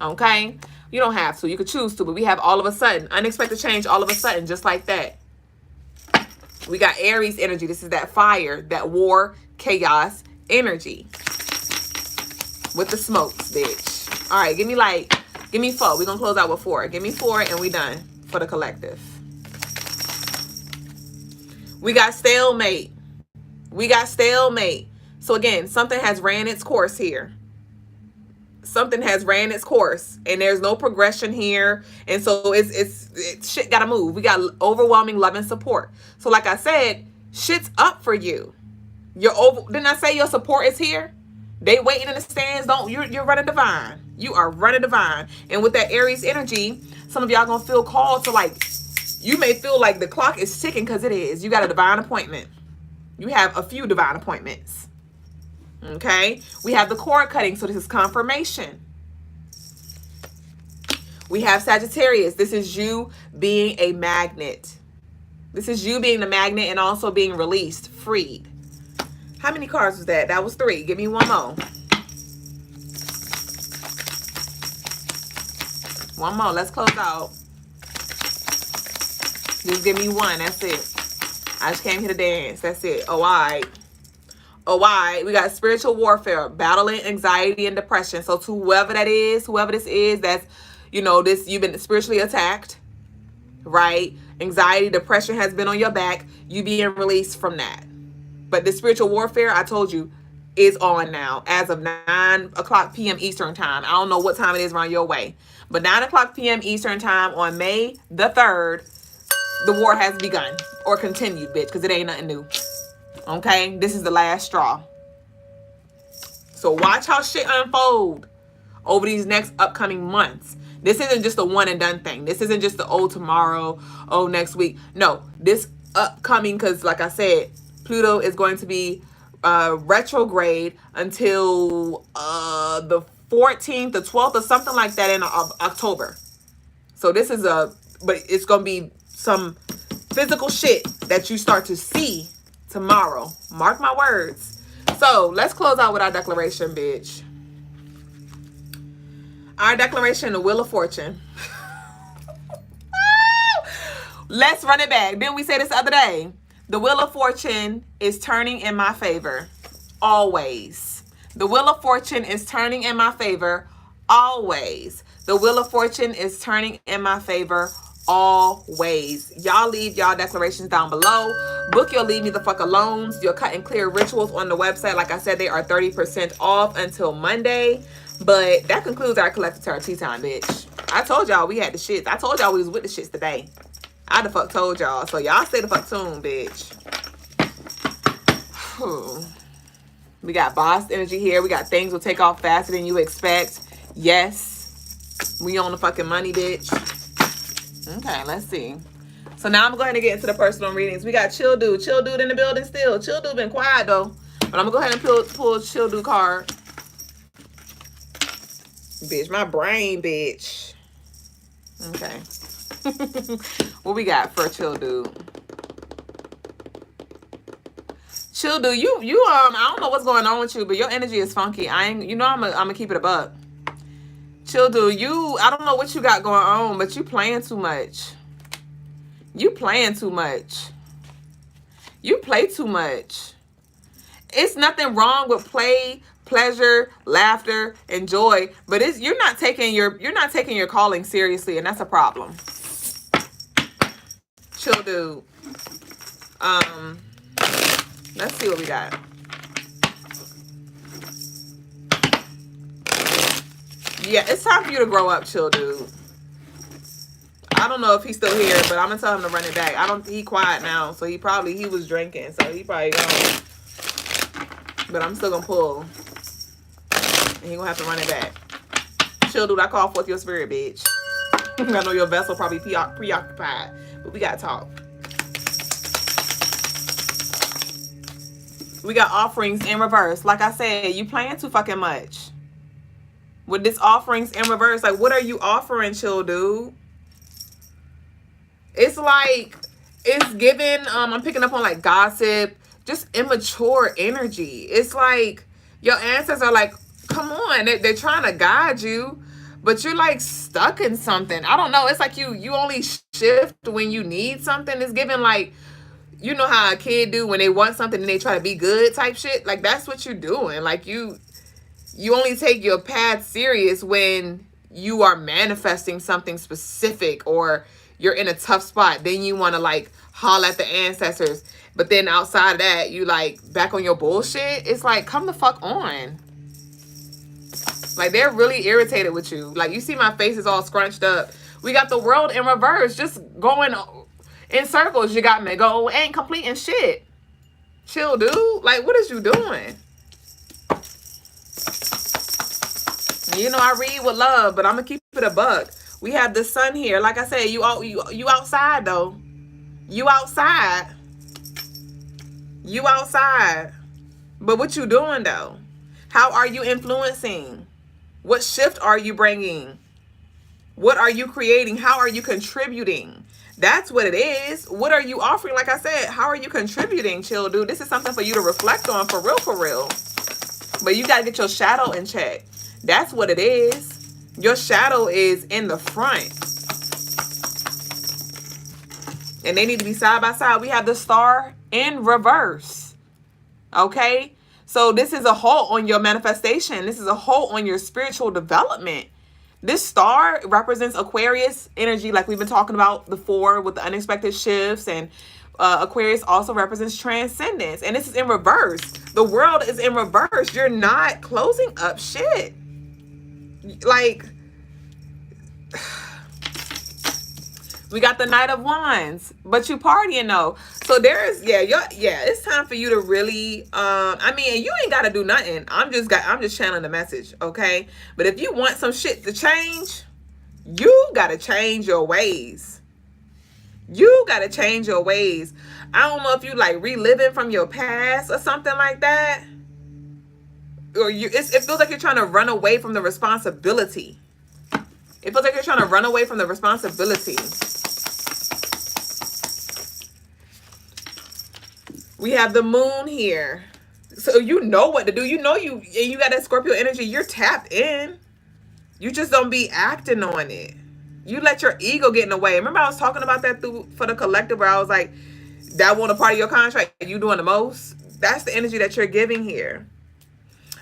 Okay? You don't have to. You could choose to, but we have all of a sudden. Unexpected change all of a sudden, just like that. We got Aries energy. This is that fire, that war, chaos energy. With the smokes, bitch. All right, give me 4. We're going to close out with 4. Give me 4 and we done for the collective. We got stalemate. We got stalemate. So again, something has ran its course here. Something has ran its course and there's no progression here. And so it's shit gotta move. We got overwhelming love and support. So like I said, shit's up for you. Didn't I say your support is here? They waiting in the stands. You're running divine. You are running divine. And with that Aries energy, some of y'all gonna feel called to you may feel like the clock is ticking because it is. You got a divine appointment. You have a few divine appointments. Okay, we have the cord cutting, so this is confirmation. We have Sagittarius. This is you being a magnet. This is you being the magnet and also being released, freed. How many cards was that? That was 3. Give me one more. One more. Let's close out. Just give me 1. That's it. I just came here to dance. That's it. Oh, all right. Oh, why? We got spiritual warfare, battling anxiety and depression. So to whoever this is, that's, you've been spiritually attacked, right? Anxiety, depression has been on your back. You being released from that. But the spiritual warfare, I told you, is on now as of 9 o'clock p.m. Eastern time. I don't know what time it is around your way. But 9 o'clock p.m. Eastern time on May the 3rd, the war has begun or continued, bitch, because it ain't nothing new. Okay, this is the last straw. So watch how shit unfold over these next upcoming months. This isn't just a one and done thing. This isn't just the tomorrow, next week. No, this upcoming, because like I said, Pluto is going to be retrograde until the 14th, the 12th, or something like that in October. So this is but it's going to be some physical shit that you start to see tomorrow. Mark my words. So let's close out with our declaration, bitch. Our declaration, the Wheel of Fortune. Let's run it back. Didn't we say this the other day? The Wheel of Fortune is turning in my favor. Always. The Wheel of Fortune is turning in my favor. Always. The Wheel of Fortune is turning in my favor. Always. Y'all leave y'all declarations down below. Book your leave me the fuck alones, your cut and clear rituals on the website. Like I said, they are 30% off until Monday. But that concludes our collective tarot tea time, bitch. I told y'all we had the shits. I told y'all we was with the shits today. I the fuck told y'all. So y'all stay the fuck tuned, bitch. We got boss energy here. We got things will take off faster than you expect. Yes. We on the fucking money, bitch. Okay, let's see. So now I'm going to get into the personal readings. We got Chill Dude. Chill Dude in the building still. Chill Dude been quiet though. But I'm going to go ahead and pull Chill Dude card. Bitch, my brain, bitch. Okay. What we got for Chill Dude? Chill Dude, you I don't know what's going on with you, but your energy is funky. I'm gonna keep it a buck. Chill Dude, I don't know what you got going on, but you playing too much. You playing too much. You play too much. It's nothing wrong with play, pleasure, laughter, and joy, but you're not taking your calling seriously, and that's a problem. Chill Dude. Let's see what we got. Yeah, it's time for you to grow up, Chill Dude. I don't know if he's still here, but I'm gonna tell him to run it back. He quiet now, so he was drinking, so he probably gone. But I'm still gonna pull. And he gonna have to run it back. Chill Dude, I call forth your spirit, bitch. I know your vessel probably preoccupied, but we gotta talk. We got offerings in reverse. Like I said, you playing too fucking much. With this offerings in reverse, like what are you offering, Chill Dude? It's like, it's given, I'm picking up on like gossip, just immature energy. It's like your ancestors are like, come on, they're trying to guide you, but you're like stuck in something. I don't know. It's like you only shift when you need something. It's given like, you know how a kid do when they want something and they try to be good type shit. Like that's what you're doing. Like you only take your path serious when you are manifesting something specific or you're in a tough spot. Then you want to like holler at the ancestors. But then outside of that, you like back on your bullshit. It's like, come the fuck on. Like they're really irritated with you. Like you see my face is all scrunched up. We got the world in reverse, just going in circles. You got me go, ain't completing shit. Chill Dude. Like what is you doing? You know I read with love, but I'm gonna keep it a buck. We have the sun here. Like I said, you outside though. You outside. You outside. But what you doing though? How are you influencing? What shift are you bringing? What are you creating? How are you contributing? That's what it is. What are you offering? Like I said, how are you contributing, Chill Dude? This is something for you to reflect on for real, for real. But you got to get your shadow in check. That's what it is. Your shadow is in the front. And they need to be side by side. We have the star in reverse. Okay? So this is a halt on your manifestation. This is a halt on your spiritual development. This star represents Aquarius energy, like we've been talking about before with the unexpected shifts. And Aquarius also represents transcendence. And this is in reverse. The world is in reverse. You're not closing up shit. Like, we got the Knight of Wands, but you partying though. So there's, it's time for you to really, I mean, you ain't got to do nothing. I'm just channeling the message, okay? But if you want some shit to change, you got to change your ways. You got to change your ways. I don't know if you like reliving from your past or something like that. Or it feels like you're trying to run away from the responsibility. It feels like you're trying to run away from the responsibility. We have the moon here. So you know what to do. You know you got that Scorpio energy. You're tapped in. You just don't be acting on it. You let your ego get in the way. Remember I was talking about that for the collective where I was like, that wasn't a part of your contract. You doing the most. That's the energy that you're giving here.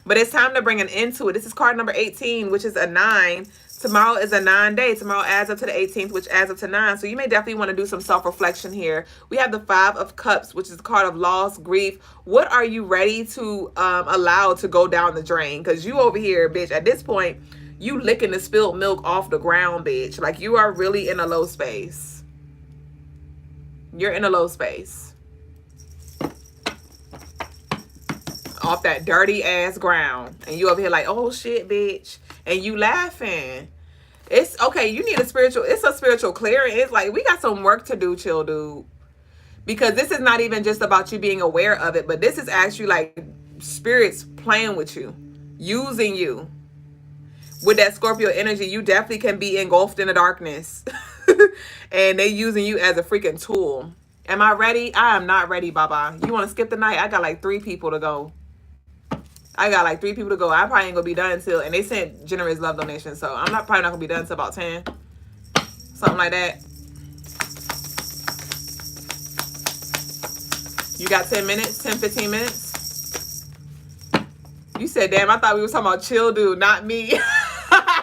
But it's time to bring an end to it. This is card number 18, which is a 9. Tomorrow is a 9 day. Tomorrow adds up to the 18th, which adds up to 9. So you may definitely want to do some self-reflection here. We have the 5 of Cups, which is the card of loss, grief. What are you ready to allow to go down the drain? Because you over here, bitch, at this point, you licking the spilled milk off the ground, bitch. Like you are really in a low space. You're in a low space. Off that dirty ass ground. And you over here like, oh shit, bitch. And you laughing. It's okay. You need it's a spiritual clearing. It's like, we got some work to do, chill dude. Because this is not even just about you being aware of it, but this is actually like spirits playing with you, using you. With that Scorpio energy, you definitely can be engulfed in the darkness. And they using you as a freaking tool. Am I ready? I am not ready, Baba. You want to skip the night? I got like 3 people to go. I probably ain't gonna be done until, and they sent generous love donations, so I'm probably not gonna be done until about 10. Something like that. You got 10 minutes, 10, 15 minutes? You said, damn, I thought we were talking about chill dude, not me.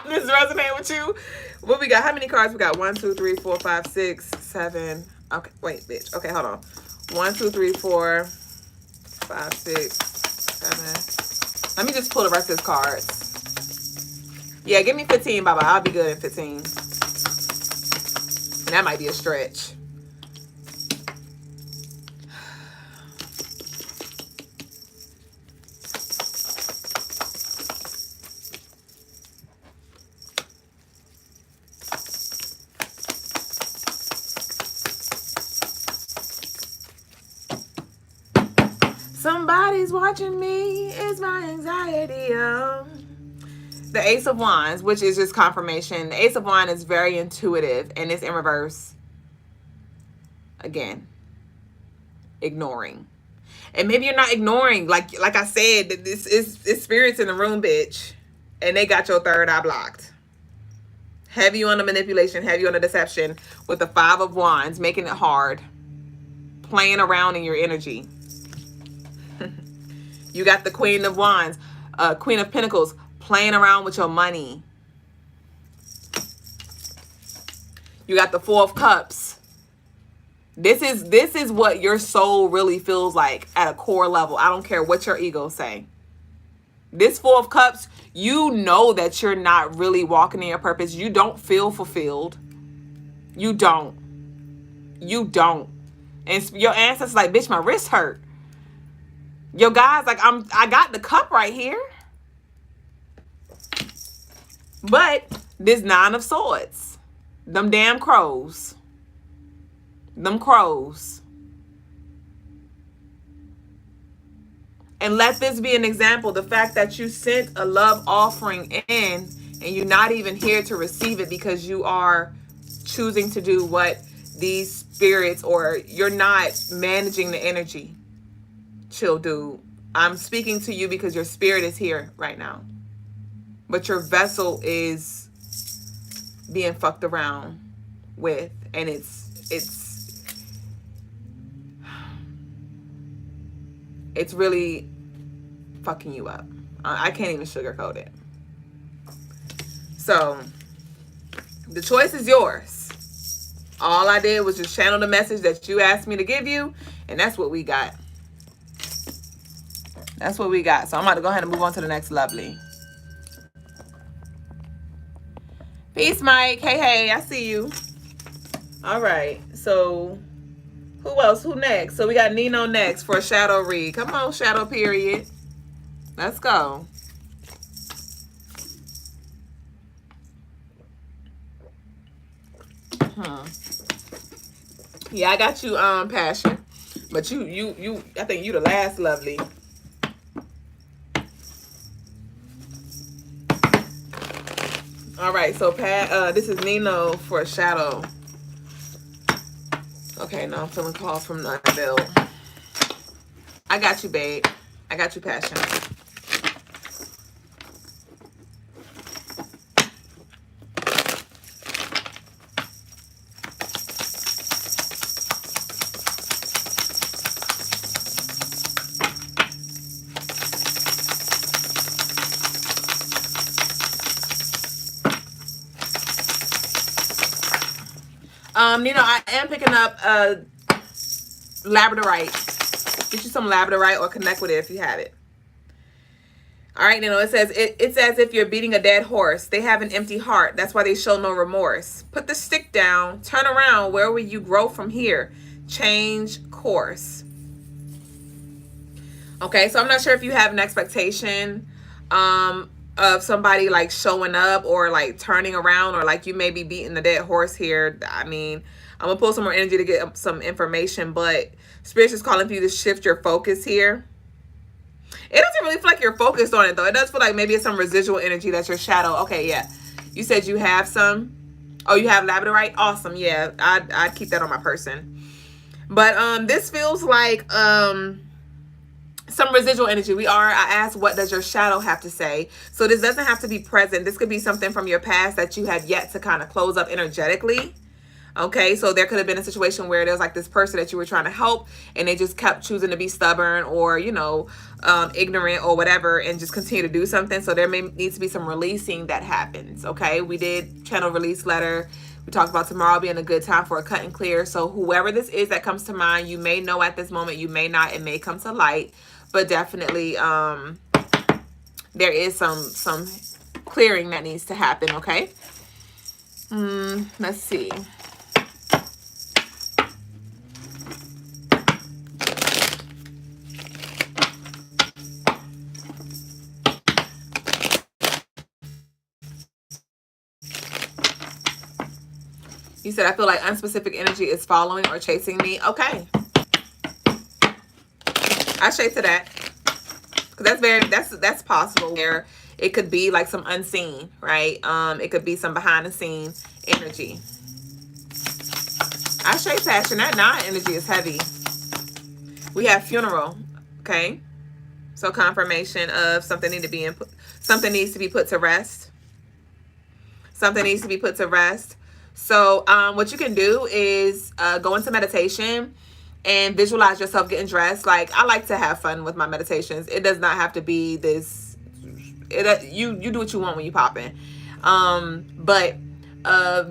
This resonate with you? What we got? How many cards we got? 1, 2, 3, 4, 5, 6, 7. Okay, wait, bitch. Okay, hold on. 1, 2, 3, 4, 5, 6, 7. Let me just pull the rest of his cards. Yeah, give me 15, Baba. I'll be good in 15. And that might be a stretch. Somebody's watching me. It's my anxiety. The Ace of Wands, which is just confirmation. The Ace of Wands is very intuitive, and it's in reverse. Again, ignoring. And maybe you're not ignoring. Like I said, this is spirits in the room, bitch. And they got your third eye blocked. Heavy on the manipulation, heavy on the deception, with the 5 of Wands, making it hard. Playing around in your energy. You got the Queen of Wands, Queen of Pentacles, playing around with your money. You got the 4 of Cups. This is what your soul really feels like at a core level. I don't care what your ego say. This 4 of Cups, you know that you're not really walking in your purpose. You don't feel fulfilled. You don't. You don't. And your ancestors like, bitch, my wrist hurt. Yo, guys, like, I got the cup right here. But this 9 of Swords. Them damn crows. Them crows. And let this be an example. The fact that you sent a love offering in and you're not even here to receive it because you are choosing to do what these spirits, or you're not managing the energy. Chill, dude. I'm speaking to you because your spirit is here right now. But your vessel is being fucked around with. And it's really fucking you up. I can't even sugarcoat it. So, the choice is yours. All I did was just channel the message that you asked me to give you. And that's what we got. That's what we got. So I'm about to go ahead and move on to the next lovely. Peace, Mike. Hey, I see you. All right. So who else? Who next? So we got Nino next for a shadow read. Come on, shadow period. Let's go. Yeah, I got you, Passion. But you, I think you the last lovely. All right, so this is Nino for a shadow. Okay, no, I'm feeling called from the bill. I got you, babe. I got you, Passion. Nino, I am picking up labradorite. Get you some labradorite or connect with it if you have it. All right, Nino, it says, it's as if you're beating a dead horse. They have an empty heart. That's why they show no remorse. Put the stick down. Turn around. Where will you grow from here? change course. Okay, so I'm not sure if you have an expectation of somebody like showing up or like turning around, or like you may be beating the dead horse here. I mean, I'm gonna pull some more energy to get some information, but Spirit's just calling for you to shift your focus here. It doesn't really feel like you're focused on it though. It does feel like maybe it's some residual energy that's your shadow. Okay, yeah. You said you have some. Oh, you have labradorite? Awesome. Yeah, I'd keep that on my person. But this feels like some residual energy. I asked, what does your shadow have to say? So this doesn't have to be present. This could be something from your past that you have yet to kind of close up energetically. Okay, so there could have been a situation where there's like this person that you were trying to help and they just kept choosing to be stubborn or, you know, ignorant or whatever, and just continue to do something. So there may need to be some releasing that happens. Okay, we did channel release letter. We talked about tomorrow being a good time for a cut and clear. So whoever this is that comes to mind, you may know at this moment, you may not, it may come to light, but definitely there is some clearing that needs to happen. Okay, let's see. You said, I feel like unspecific energy is following or chasing me. Okay, I shade to that. That's possible, where it could be like some unseen, right? It could be some behind the scenes energy. I shade passion. That 9 energy is heavy. We have funeral. Okay, so confirmation of something needs to be something needs to be put to rest. Something needs to be put to rest. So what you can do is go into meditation and visualize yourself getting dressed. Like, I like to have fun with my meditations. It does not have to be this. You do what you want when you pop in. But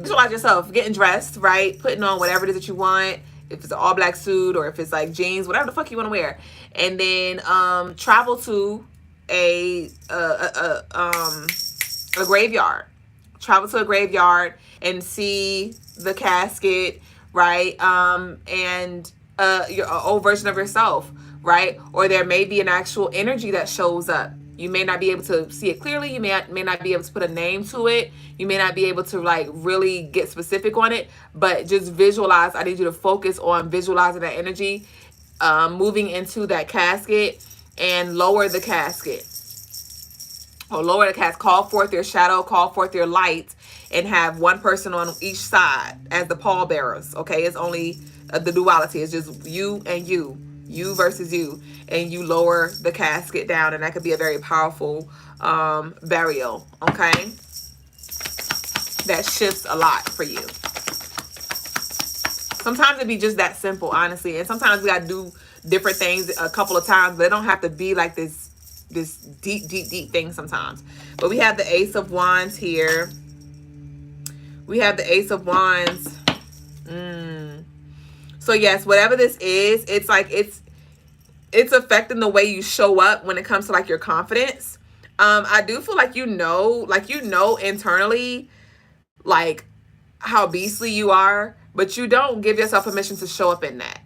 visualize yourself getting dressed, right? Putting on whatever it is that you want. If it's an all black suit or if it's like jeans, whatever the fuck you want to wear. And then travel to a graveyard. Travel to a graveyard and see the casket, right? And your old version of yourself, right? Or there may be an actual energy that shows up. You may not be able to see it clearly. You may not be able to put a name to it. You may not be able to like really get specific on it, but just visualize. I need you to focus on visualizing that energy, moving into that casket, and lower the casket. Or lower the casket. Call forth your shadow, call forth your light, and have one person on each side as the pallbearers. Okay, it's only the duality. It's just you and you versus you, and you lower the casket down, and that could be a very powerful burial. Okay, that shifts a lot for you. Sometimes it be just that simple, honestly, and sometimes we gotta do different things a couple of times, but it don't have to be like this deep thing sometimes. But we have the Ace of Wands here. We have the Ace of Wands. So yes, whatever this is, it's like it's affecting the way you show up when it comes to like your confidence. I do feel like you know internally like how beastly you are, but you don't give yourself permission to show up in that.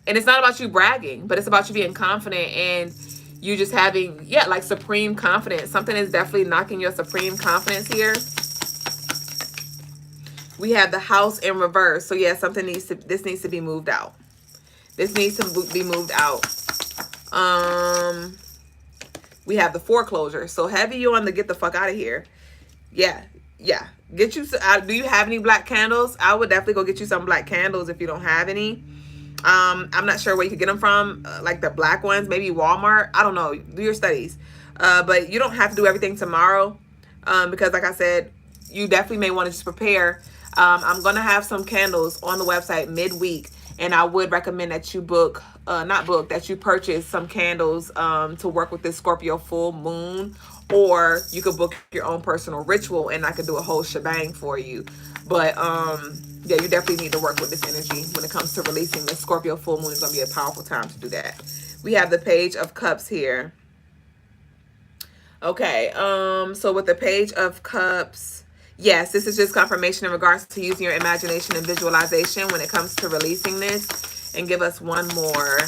And it's not about you bragging, but it's about you being confident and you just having, like supreme confidence. Something is definitely knocking your supreme confidence here. We have the House in reverse. So yeah, this needs to be moved out. This needs to be moved out. We have the foreclosure. So heavy you on the get the fuck out of here. Yeah. Get you, do you have any black candles? I would definitely go get you some black candles if you don't have any. I'm not sure where you could get them from, like the black ones, maybe Walmart. I don't know. Do your studies. But you don't have to do everything tomorrow, because like I said, you definitely may want to just prepare. I'm going to have some candles on the website midweek, and I would recommend that you that you purchase some candles to work with this Scorpio full moon, or you could book your own personal ritual and I could do a whole shebang for you. But yeah, you definitely need to work with this energy when it comes to releasing the Scorpio full moon. Is going to be a powerful time to do that. We have the Page of Cups here. Okay, so with the Page of Cups, yes, this is just confirmation in regards to using your imagination and visualization when it comes to releasing this. And give us one more.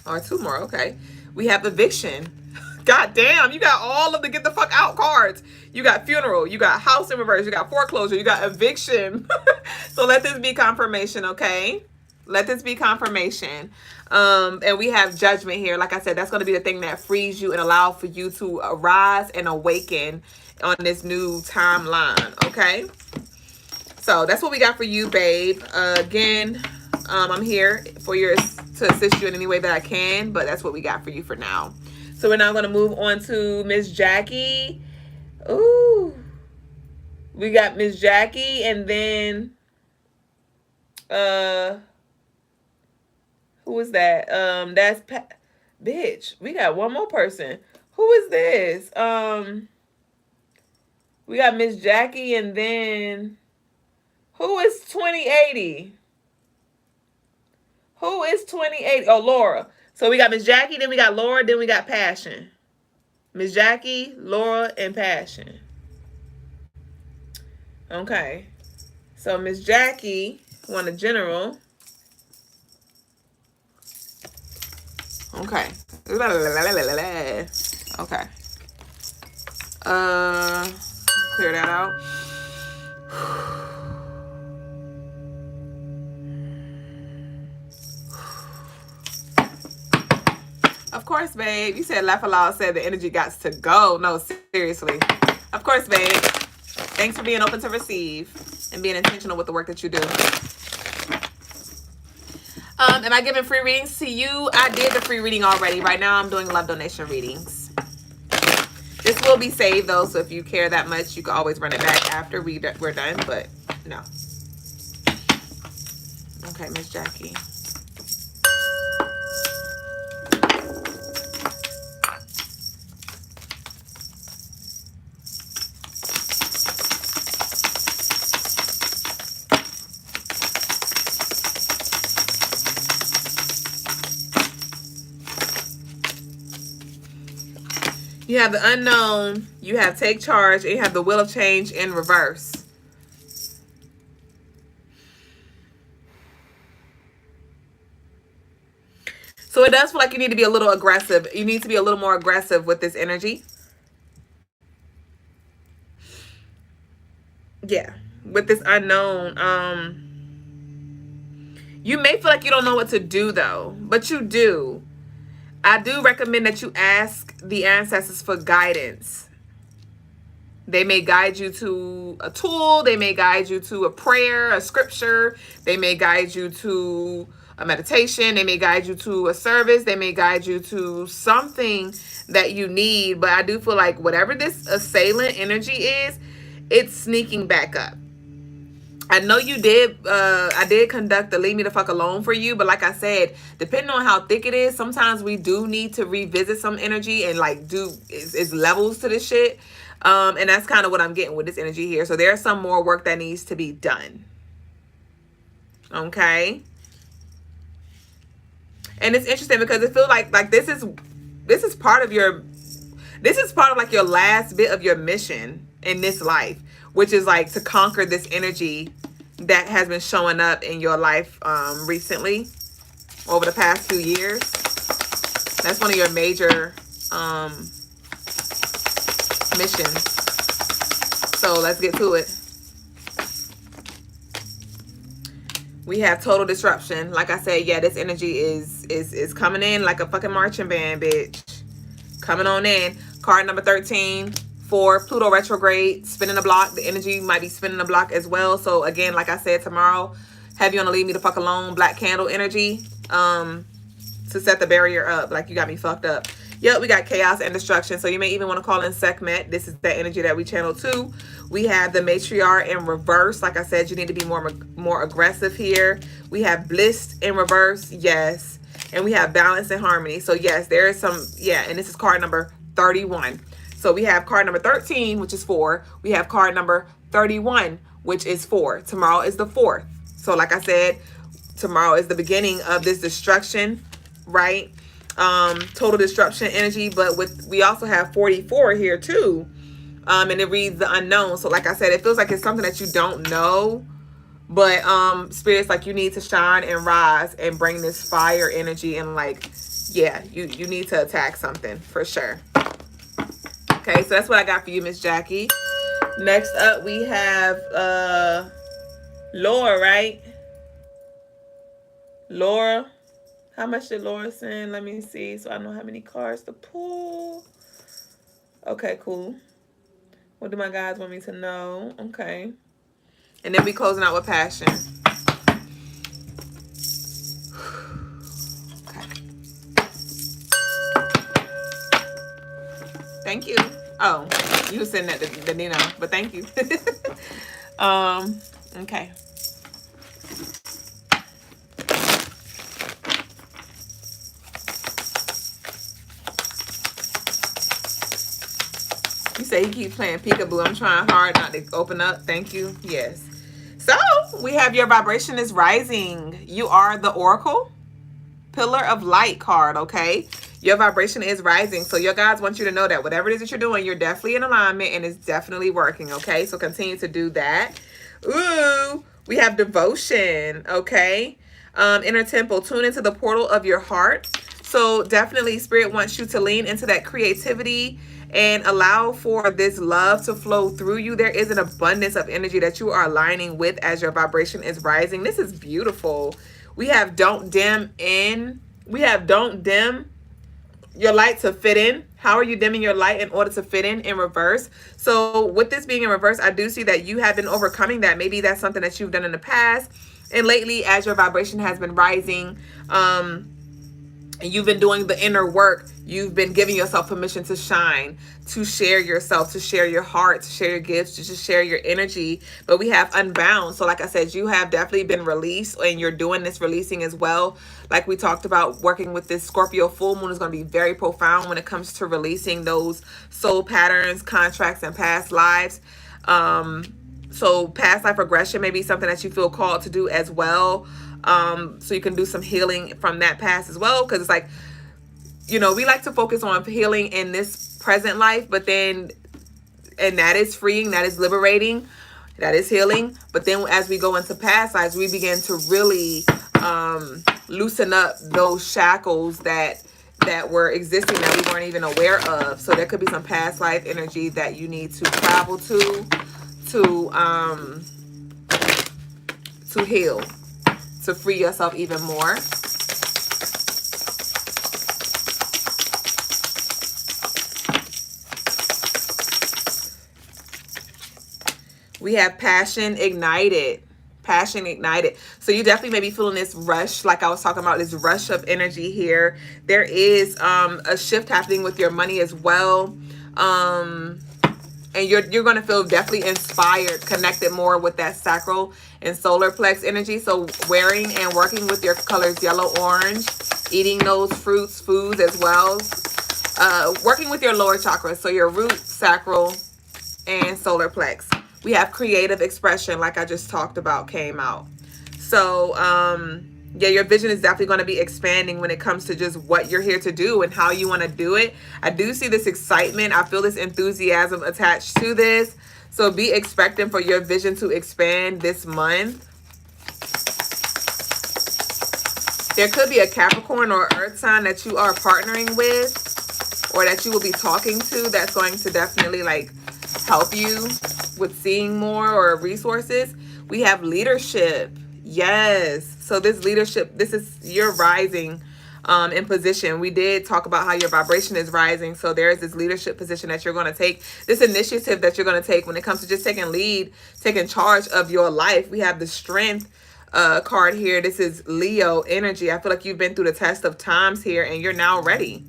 Or two more, okay. We have eviction. God damn, you got all of the get the fuck out cards. You got funeral, you got house in reverse, you got foreclosure, you got eviction. So let this be confirmation, okay? Let this be confirmation. And we have judgment here. Like I said, that's going to be the thing that frees you and allow for you to arise and awaken on this new timeline, okay? So that's what we got for you, babe. Again, I'm here for to assist you in any way that I can, but that's what we got for you for now. So we're now going to move on to Miss Jackie. Ooh. We got Miss Jackie, and then who is that? That's bitch. We got one more person. Who is this? We got Miss Jackie, and then who is 2080? Who is 2080? Oh, Laura. So we got Miss Jackie, then we got Laura, then we got Passion. Miss Jackie, Laura, and Passion. Okay. So Miss Jackie won a general. Okay. Okay. Clear that out. Of course, babe. You said laugh aloud, said the energy got to go. No, seriously. Of course, babe. Thanks for being open to receive and being intentional with the work that you do. Am I giving free readings to you? I did the free reading already. Right now, I'm doing love donation readings. This will be saved, though, so if you care that much, you can always run it back after we're done, but no. Okay, Miss Jackie. You have the unknown, you have take charge, and you have the wheel of change in reverse. So it does feel like you need to be a little aggressive. You need to be a little more aggressive with this energy. Yeah, with this unknown. You may feel like you don't know what to do, though, but you do. I do recommend that you ask the ancestors for guidance. They may guide you to a tool. They may guide you to a prayer, a scripture. They may guide you to a meditation. They may guide you to a service. They may guide you to something that you need. But I do feel like whatever this assailant energy is, it's sneaking back up. I know you did, I did conduct the leave me the fuck alone for you, but like I said, depending on how thick it is, sometimes we do need to revisit some energy and like it's levels to this shit. And that's kind of what I'm getting with this energy here. So there's some more work that needs to be done. Okay. And it's interesting because it feels like this is part of your, this is part of like your last bit of your mission in this life, which is like to conquer this energy that has been showing up in your life recently, over the past few years. That's one of your major missions. So let's get to it. We have total disruption. Like I said, yeah, this energy is coming in like a fucking marching band, bitch. Coming on in. Card number 13. For Pluto retrograde, spinning the block. The energy might be spinning the block as well. So again, like I said, tomorrow, have you on a leave me the fuck alone black candle energy to set the barrier up. Like you got me fucked up. Yep, we got chaos and destruction. So you may even want to call in Sekhmet. This is the energy that we channel too. We have the matriarch in reverse. Like I said, you need to be more aggressive here. We have bliss in reverse. Yes. And we have balance and harmony. So yes, there is some, yeah, and this is card number 31. So we have card number 13, which is 4. We have card number 31, which is 4. Tomorrow is the 4th. So like I said, tomorrow is the beginning of this destruction, right? Total disruption energy. But we also have 44 here too. And it reads the unknown. So like I said, it feels like it's something that you don't know But Spirit's like, you need to shine and rise and bring this fire energy, and like, yeah, you need to attack something for sure. Okay, so that's what I got for you, Miss Jackie. Next up we have Laura, right? Laura. How much did Laura send? Let me see, so I know how many cards to pull. Okay, cool. What do my guys want me to know? Okay. And then we closing out with passion. Okay. Thank you. Oh, you send that to Nina, but thank you. Okay. You say he keeps playing peekaboo. I'm trying hard not to open up. Thank you. Yes. So we have your vibration is rising. You are the Oracle Pillar of Light card, okay? Your vibration is rising. So your guides want you to know that whatever it is that you're doing, you're definitely in alignment and it's definitely working, okay? So continue to do that. Ooh, we have devotion, okay? Inner temple, tune into the portal of your heart. So definitely Spirit wants you to lean into that creativity and allow for this love to flow through you. There is an abundance of energy that you are aligning with as your vibration is rising. This is beautiful. We have don't dim in. We have don't dim your light to fit in. How are you dimming your light in order to fit in reverse? So with this being in reverse, I do see that you have been overcoming that. Maybe that's something that you've done in the past. And lately, as your vibration has been rising, and you've been doing the inner work, you've been giving yourself permission to shine, to share yourself, to share your heart, to share your gifts, to just share your energy. But we have unbound. So like I said, you have definitely been released, and you're doing this releasing as well. Like we talked about, working with this Scorpio full moon is going to be very profound when it comes to releasing those soul patterns, contracts, and past lives. So past life regression may be something that you feel called to do as well. So you can do some healing from that past as well, because it's like, you know, we like to focus on healing in this present life, but then, and that is freeing, that is liberating, that is healing. But then as we go into past lives, we begin to really loosen up those shackles that were existing that we weren't even aware of. So there could be some past life energy that you need to travel to heal, to free yourself even more. We have passion ignited. Passion ignited. So you definitely may be feeling this rush, like I was talking about, this rush of energy here. There is a shift happening with your money as well. And you're going to feel definitely inspired, connected more with that sacral and solar plex energy. So wearing and working with your colors yellow, orange, eating those fruits, foods as well. Working with your lower chakras, so your root, sacral, and solar plex. We have creative expression, like I just talked about, came out. So yeah, your vision is definitely going to be expanding when it comes to just what you're here to do and how you want to do it. I do see this excitement. I feel this enthusiasm attached to this. So be expecting for your vision to expand this month. There could be a Capricorn or Earth sign that you are partnering with, or that you will be talking to, that's going to definitely like help you with seeing more or resources. We have leadership. Yes. So this leadership, this is your rising in position. We did talk about how your vibration is rising. So there is this leadership position that you're going to take, this initiative that you're going to take when it comes to just taking lead, taking charge of your life. We have the strength card here. This is Leo energy. I feel like you've been through the test of times here and you're now ready.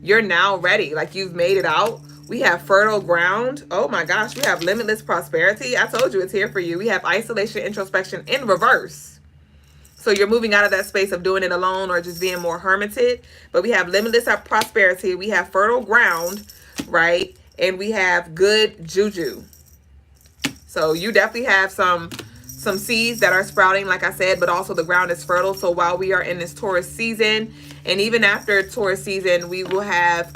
You're now ready. Like you've made it out. We have fertile ground. Oh my gosh. We have limitless prosperity. I told you it's here for you. We have isolation, introspection in reverse. So you're moving out of that space of doing it alone or just being more hermited. But we have limitless prosperity. We have fertile ground, right? And we have good juju. So you definitely have some seeds that are sprouting, like I said, but also the ground is fertile. So while we are in this Taurus season, and even after Taurus season, we will have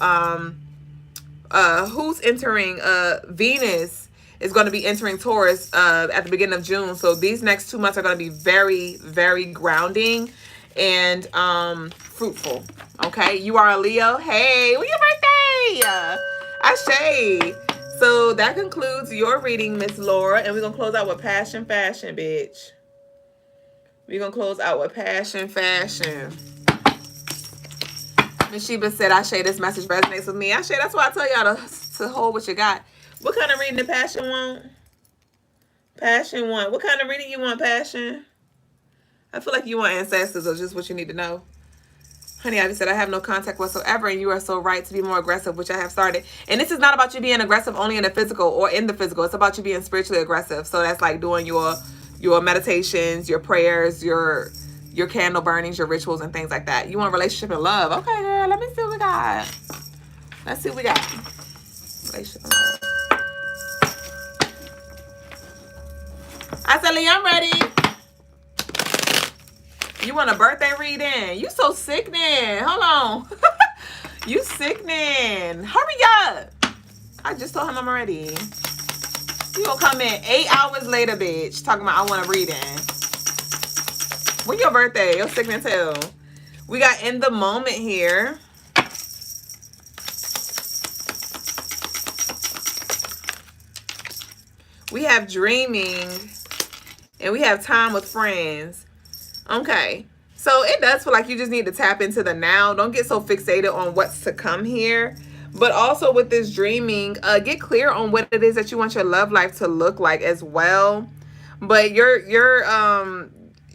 who's entering Venus is going to be entering Taurus at the beginning of June. So these next 2 months are going to be very, very grounding and fruitful. Okay, you are a Leo. Hey, when your birthday? Ashe. So that concludes your reading, Miss Laura, and we're gonna close out with passion, fashion, bitch. We're gonna close out with passion, fashion. Miss Sheba said, Ashe, this message resonates with me. Ashe, that's why I tell y'all to hold what you got. What kind of reading did Passion want? Passion want. What kind of reading you want, Passion? I feel like you want ancestors or just what you need to know. Honey Ivy said, I have no contact whatsoever, and you are so right to be more aggressive, which I have started. And this is not about you being aggressive only in the physical or in the physical. It's about you being spiritually aggressive. So that's like doing your meditations, your prayers, your candle burnings, your rituals, and things like that. You want relationship and love. Okay, girl, let me see what we got. Let's see what we got. Relationship and love. I said, Lee, I'm ready. You want a birthday reading? You so sickening. Hold on. You sickening. Hurry up. I just told him I'm ready. You gonna come in 8 hours later, bitch, talking about I want a reading. When your birthday? You're sickening too. We got in the moment here. We have dreaming. And we have time with friends. Okay. So it does feel like you just need to tap into the now. Don't get so fixated on what's to come here. But also with this dreaming, get clear on what it is that you want your love life to look like as well. But your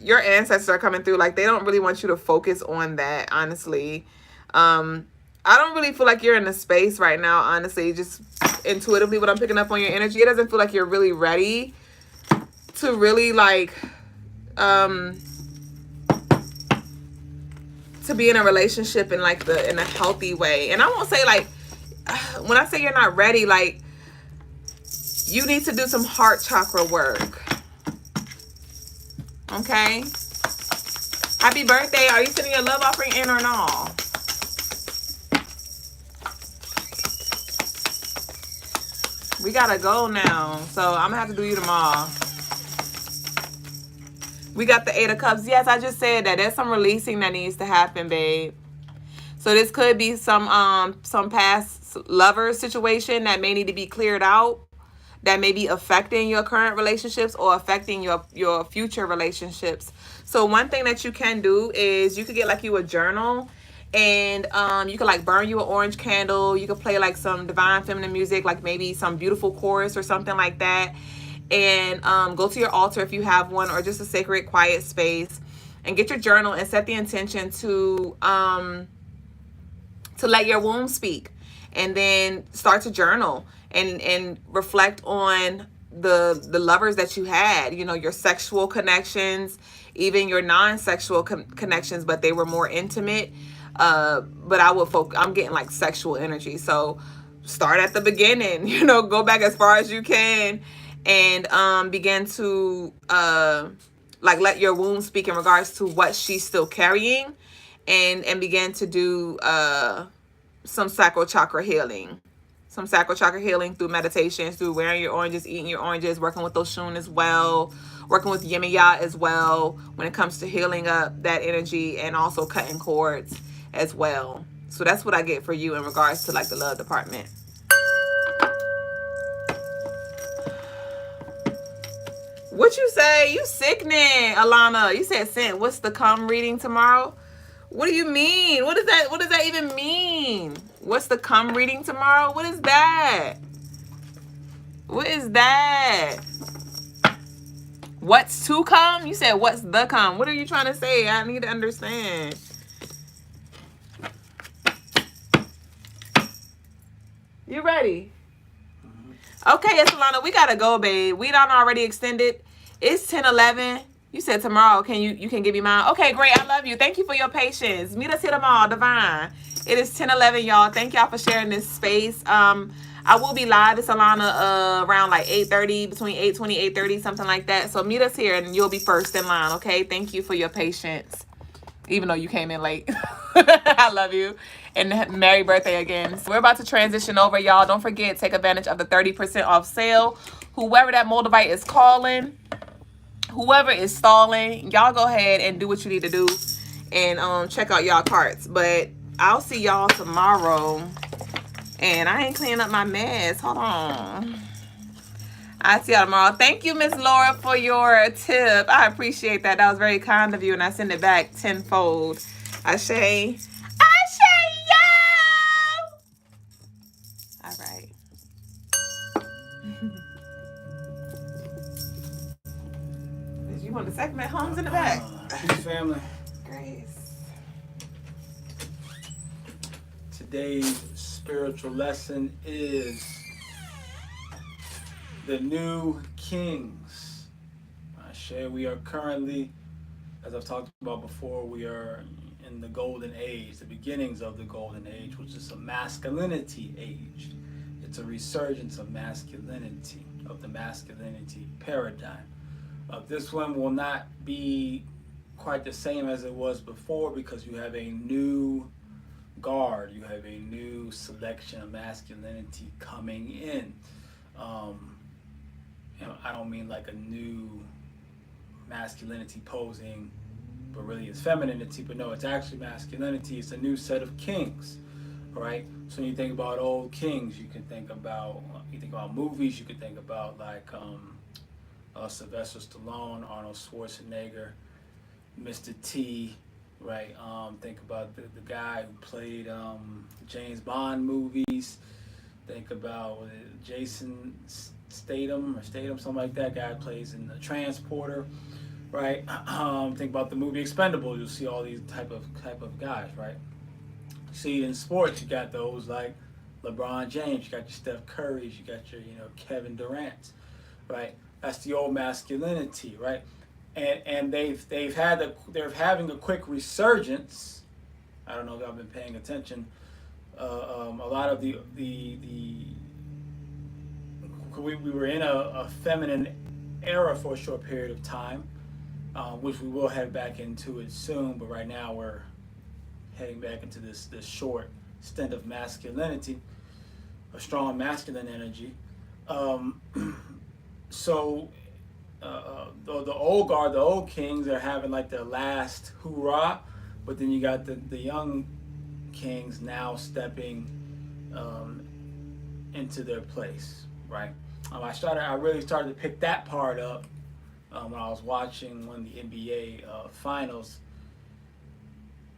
ancestors are coming through. Like, they don't really want you to focus on that, honestly. I don't really feel like you're in a space right now, honestly. Just intuitively what I'm picking up on your energy. It doesn't feel like you're really ready to really like to be in a relationship in like in a healthy way. And I won't say like, when I say you're not ready, like, you need to do some heart chakra work. Okay. Happy birthday. Are you sending your love offering in or not? We gotta go now. So I'm gonna have to do you tomorrow. We got the 8 of Cups. Yes, I just said that. There's some releasing that needs to happen, babe. So this could be some past lover situation that may need to be cleared out, that may be affecting your current relationships or affecting your future relationships. So one thing that you can do is you could get like you a journal, and you could like burn you an orange candle. You could play like some divine feminine music, like maybe some beautiful chorus or something like that. And go to your altar if you have one, or just a sacred quiet space, and get your journal and set the intention to let your womb speak, and then start to journal and reflect on the lovers that you had, you know, your sexual connections, even your non-sexual connections, but they were more intimate. But I'm getting like sexual energy. So start at the beginning, you know, go back as far as you can, and begin to like let your womb speak in regards to what she's still carrying, and begin to do some sacral chakra healing. Some sacral chakra healing through meditations, through wearing your oranges, eating your oranges, working with Oshun as well, working with Yemiya as well when it comes to healing up that energy, and also cutting cords as well. So that's what I get for you in regards to like the love department. What you say? You sickening, Alana. You said sent. What's the come reading tomorrow? What do you mean? What does that even mean? What's the come reading tomorrow? What is that? What is that? What's to come? You said what's the come? What are you trying to say? I need to understand. You ready? Okay, it's Alana. We gotta go, babe. We done already extended. It's 10:11. You said tomorrow. You can give me mine? Okay, great. I love you. Thank you for your patience. Meet us here tomorrow, Divine. It is 10:11, y'all. Thank y'all for sharing this space. I will be live. It's Alana around like 8:30, between 8:20, 8:30, something like that. So meet us here, and you'll be first in line. Okay. Thank you for your patience, even though you came in late. I love you. And merry birthday again. So we're about to transition over, y'all. Don't forget, take advantage of the 30% off sale Whoever that Moldavite is calling, whoever is stalling, y'all go ahead and do what you need to do and check out y'all carts. But I'll see y'all tomorrow. And I ain't cleaning up my mess. Hold on. I'll see y'all tomorrow. Thank you, Miss Laura, for your tip. I appreciate that. That was very kind of you, and I send it back tenfold. Ashe. Ashe, yo! All right. Did you want the segment? Home's in the back. Peace, family. Grace. Today's spiritual lesson is the new kings. We are currently, as I've talked about before, we are in the golden age, the beginnings of the golden age, which is a masculinity age. It's a resurgence of masculinity, of the masculinity paradigm. This one will not be quite the same as it was before because you have a new guard, you have a new selection of masculinity coming in. I don't mean like a new masculinity posing, but really it's femininity, but no, it's actually masculinity. It's a new set of kings, all right? So when you think about old kings, you think about movies, you can think about like Sylvester Stallone, Arnold Schwarzenegger, Mr. T, right? Think about the guy who played James Bond movies. Think about Jason Statham, something like that. Guy plays in the Transporter, right? Think about the movie Expendables. You'll see all these type of guys, right? See, in sports, you got those like LeBron James. You got your Steph Currys. You got your Kevin Durant, right? That's the old masculinity, right? And they're having a quick resurgence. I don't know if I've been paying attention. A lot of we were in a feminine era for a short period of time, which we will head back into it soon. But right now we're heading back into this short stint of masculinity, a strong masculine energy. So the old guard, the old kings are having like their last hoorah, but then you got the young kings now stepping into their place, right? I really started to pick that part up when I was watching one of the NBA finals.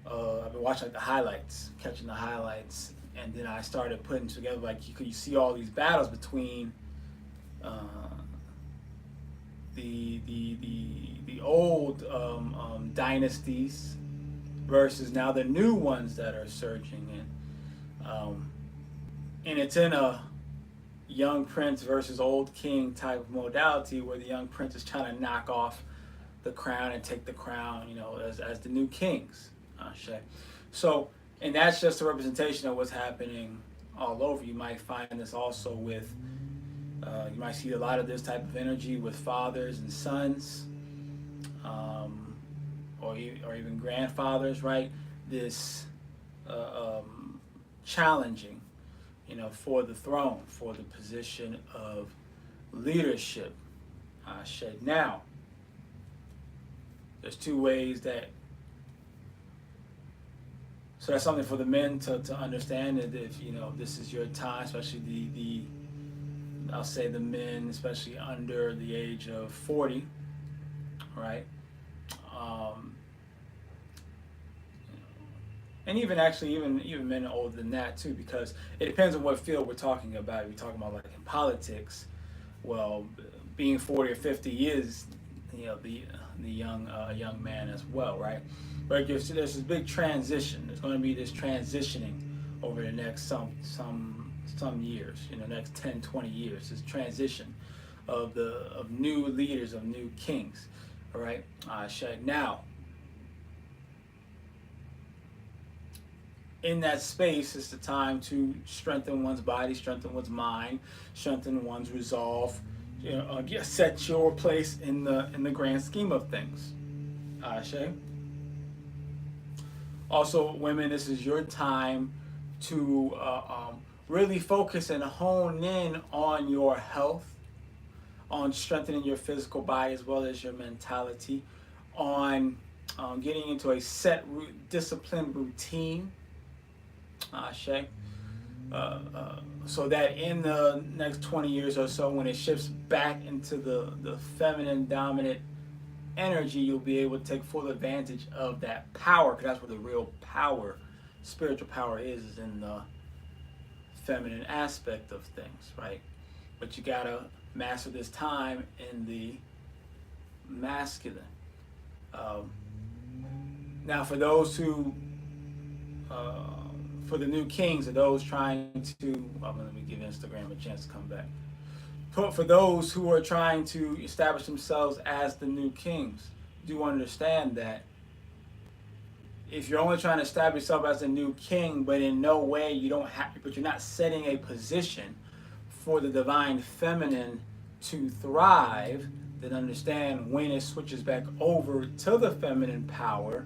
I've been watching like the highlights, catching the highlights, and then I started putting together like you see all these battles between the old dynasties versus now the new ones that are surging in, and it's in a young prince versus old king type of modality where the young prince is trying to knock off the crown and take the crown, as the new kings. So, and that's just a representation of what's happening all over. You might find this also with, you might see a lot of this type of energy with fathers and sons, or even grandfathers, right? This challenging, for the throne, for the position of leadership. Now, there's two ways that. So that's something for the men to understand that if this is your time, especially I'll say the men, especially under the age of 40, right? And even men older than that too, because it depends on what field we're talking about. If we're talking about like in politics, well, being 40 or 50 is the young man as well, right? But there's this big transition. There's going to be this transitioning over the next some years, next 10, 20 years. This transition of new leaders, of new kings, all right? Now, in that space, it's the time to strengthen one's body, strengthen one's mind, strengthen one's resolve. Set your place in the grand scheme of things. Also, women, this is your time to really focus and hone in on your health, on strengthening your physical body as well as your mentality, on getting into a set disciplined routine, Ashe, so that in the next 20 years or so, when it shifts back into the feminine dominant energy, you'll be able to take full advantage of that power, because that's where the real power, spiritual power is in the feminine aspect of things, right? But you gotta master this time in the masculine. Now, for those who, for the new kings, or those trying to, let me give Instagram a chance to come back. For those who are trying to establish themselves as the new kings, do understand that if you're only trying to establish yourself as a new king, but in no way you don't have, but you're not setting a position for the divine feminine to thrive, then understand when it switches back over to the feminine power,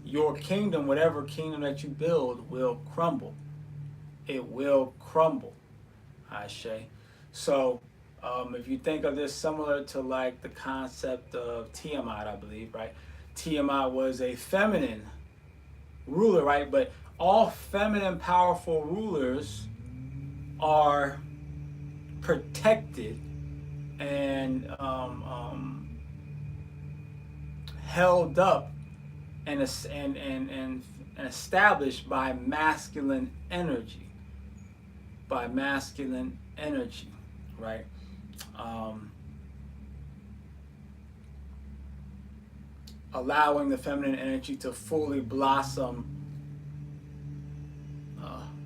your kingdom, whatever kingdom that you build, will crumble. It will crumble, Ashe. So if you think of this similar to like the concept of Tiamat, I believe, right? Tiamat was a feminine ruler, right? But all feminine powerful rulers are protected and held up and established by masculine energy, right? Allowing the feminine energy to fully blossom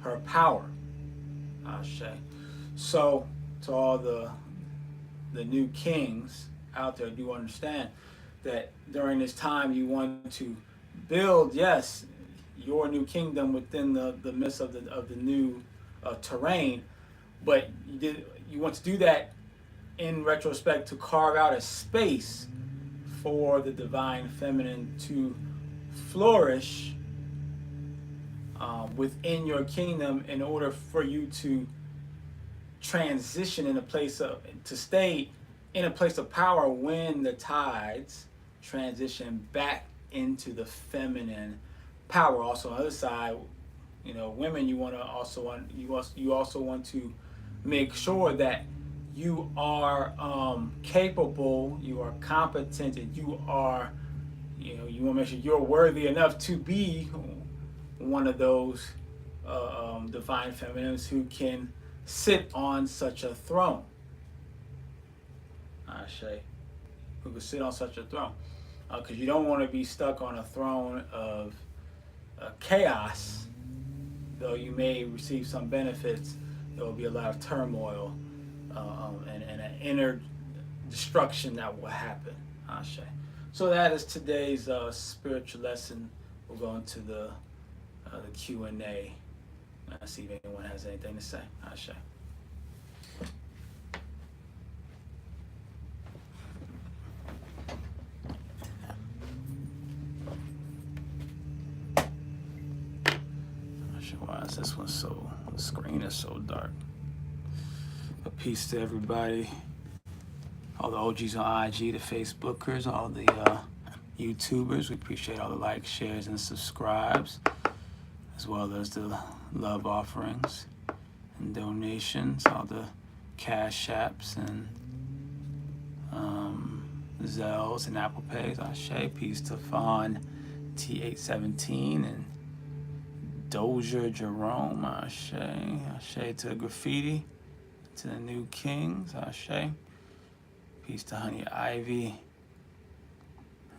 her power, Ashe. So to all the new kings out there, do understand that during this time you want to build, yes, your new kingdom within the midst of the new terrain, but you want to do that in retrospect to carve out a space for the divine feminine to flourish within your kingdom, in order for you to transition in a place of, to stay in a place of power when the tides transition back into the feminine power. Also on the other side, you know, women, you also want to make sure that you are capable, you are competent, and you are, you know, you want to make sure you're worthy enough to be one of those divine feminines who can sit on such a throne. Ashe. Who can sit on such a throne. Because you don't want to be stuck on a throne of chaos. Though you may receive some benefits, there will be a lot of turmoil and an inner destruction that will happen. Ashe. So that is today's spiritual lesson. We'll go into the Q&A. See if anyone has anything to say. Ashe. Why is this one so, the screen is so dark? A peace to everybody, all the OGs on IG, the Facebookers, all the YouTubers. We appreciate all the likes, shares, and subscribes, as well as the love offerings and donations, all the Cash Apps and Zells and Apple Pays. Ashe. Peace to Fawn T817 and Dozier Jerome. Ashe. Ashe to Graffiti, to the New Kings. Ashe. Peace to Honey Ivy.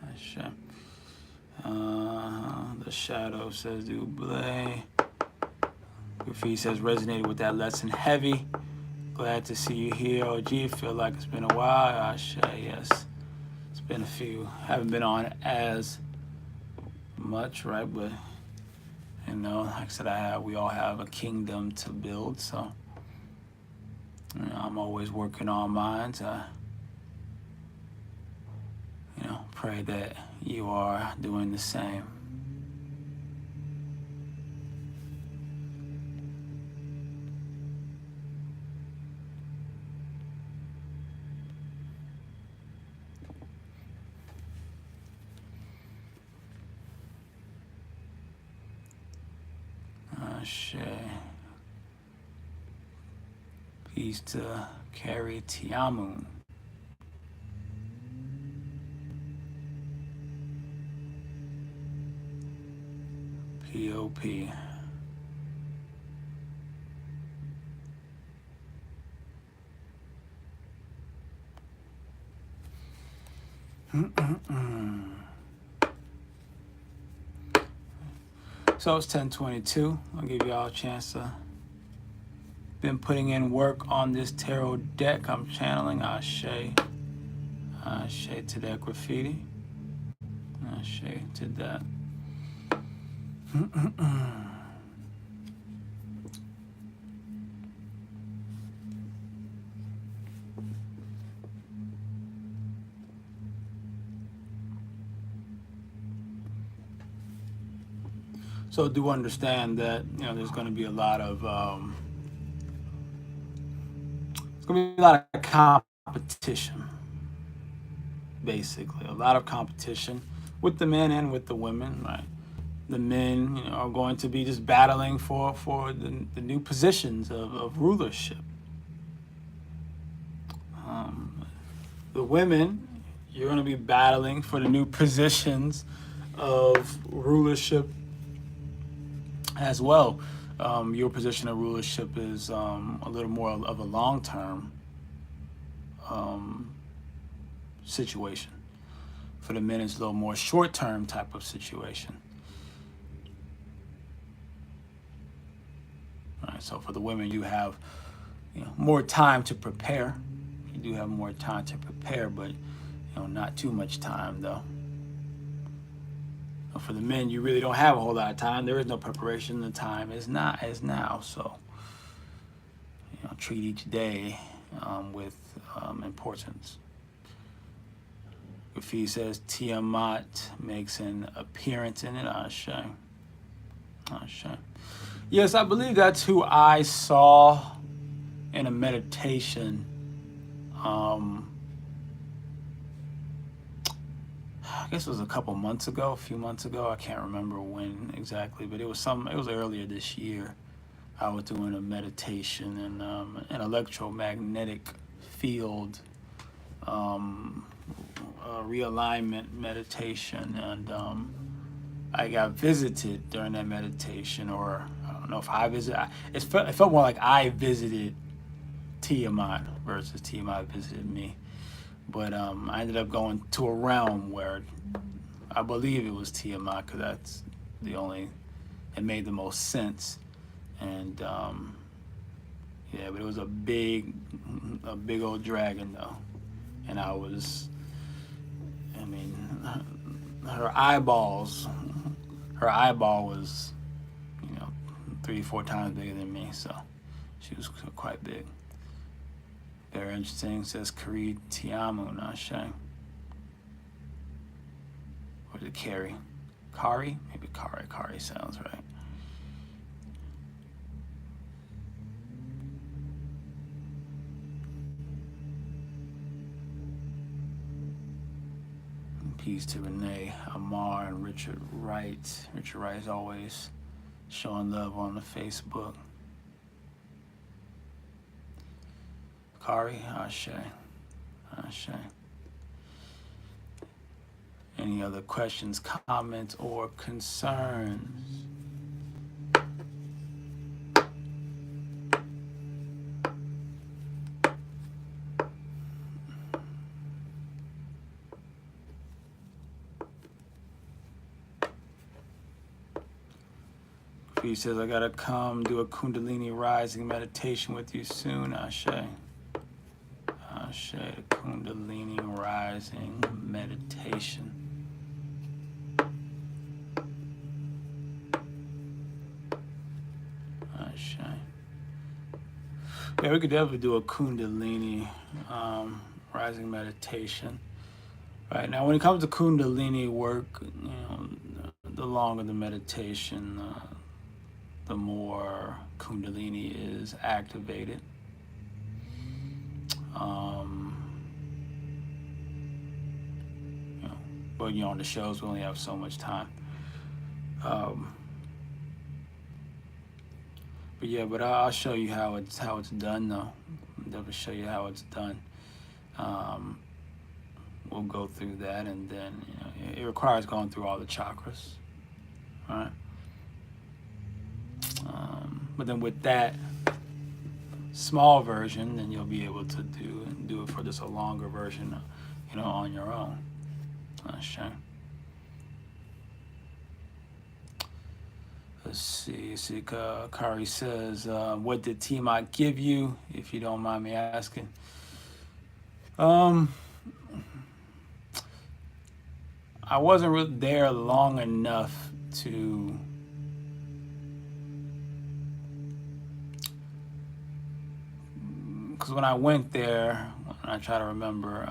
Ashe. The Shadow says Dublé. Graffiti says resonated with that lesson heavy. Glad to see you here, OG. Feel like it's been a while. Ashe. Yes, it's been a few. Haven't been on as much, right? But you know, like I said, we all have a kingdom to build, so you know, I'm always working on mine. You know, pray that you are doing the same. Ashe. Peace to Carrie Tiamu. P.O.P. So it's 10:22. I'll give you all a chance to. Been putting in work on this tarot deck. I'm channeling Ashe. Ashe to that graffiti. Ashe to that. So do understand that there's going to be a lot of competition. Basically, a lot of competition with the men and with the women. Right, the men are going to be just battling for the new positions of rulership. The women, you're going to be battling for the new positions of rulership as well. Your position of rulership is a little more of a long-term situation. For the men, it's a little more short-term type of situation. All right, so for the women, you have more time to prepare. You do have more time to prepare, but not too much time though. For the men, you really don't have a whole lot of time. There is no preparation. The time is not as now. So treat each day with importance. Graffiti says Tiamat makes an appearance in it. Ashe. Ashe. Yes, I believe that's who I saw in a meditation. I guess it was a few months ago. I can't remember when exactly, but it was earlier this year. I was doing a meditation and an electromagnetic field realignment meditation, and I got visited during that meditation, or I don't know if I visited. It felt more like I visited Tiamat versus Tiamat visited me. But I ended up going to a realm where I believe it was Tiamat, because that's it made the most sense. And yeah, but it was a big old dragon though. And her eyeball was 3-4 times bigger than me, so she was quite big. Very interesting. Says Kari Tiamu, not Shay. Or is it Carrie? Kari? Maybe Kari. Kari sounds right. Peace to Renee, Amar, and Richard Wright. Richard Wright is always showing love on the Facebook. Kari, Ashe. Ashe. Any other questions, comments, or concerns? He says, I gotta come do a Kundalini rising meditation with you soon, Ashe. Ashe, Kundalini rising meditation. Ashe. Yeah, we could definitely do a Kundalini rising meditation. Right now, when it comes to Kundalini work, the longer the meditation, the more Kundalini is activated. But on the shows we only have so much time. But yeah, but I'll show you how it's done though. I'll definitely show you how it's done. Um, we'll go through that, and then it requires going through all the chakras, right? But then with that small version, then you'll be able to do it for just a longer version, on your own. Sure. Let's see. Kari says, "What did Tiamat give you, if you don't mind me asking?" I wasn't really there long enough to because when I went there, when I try to remember,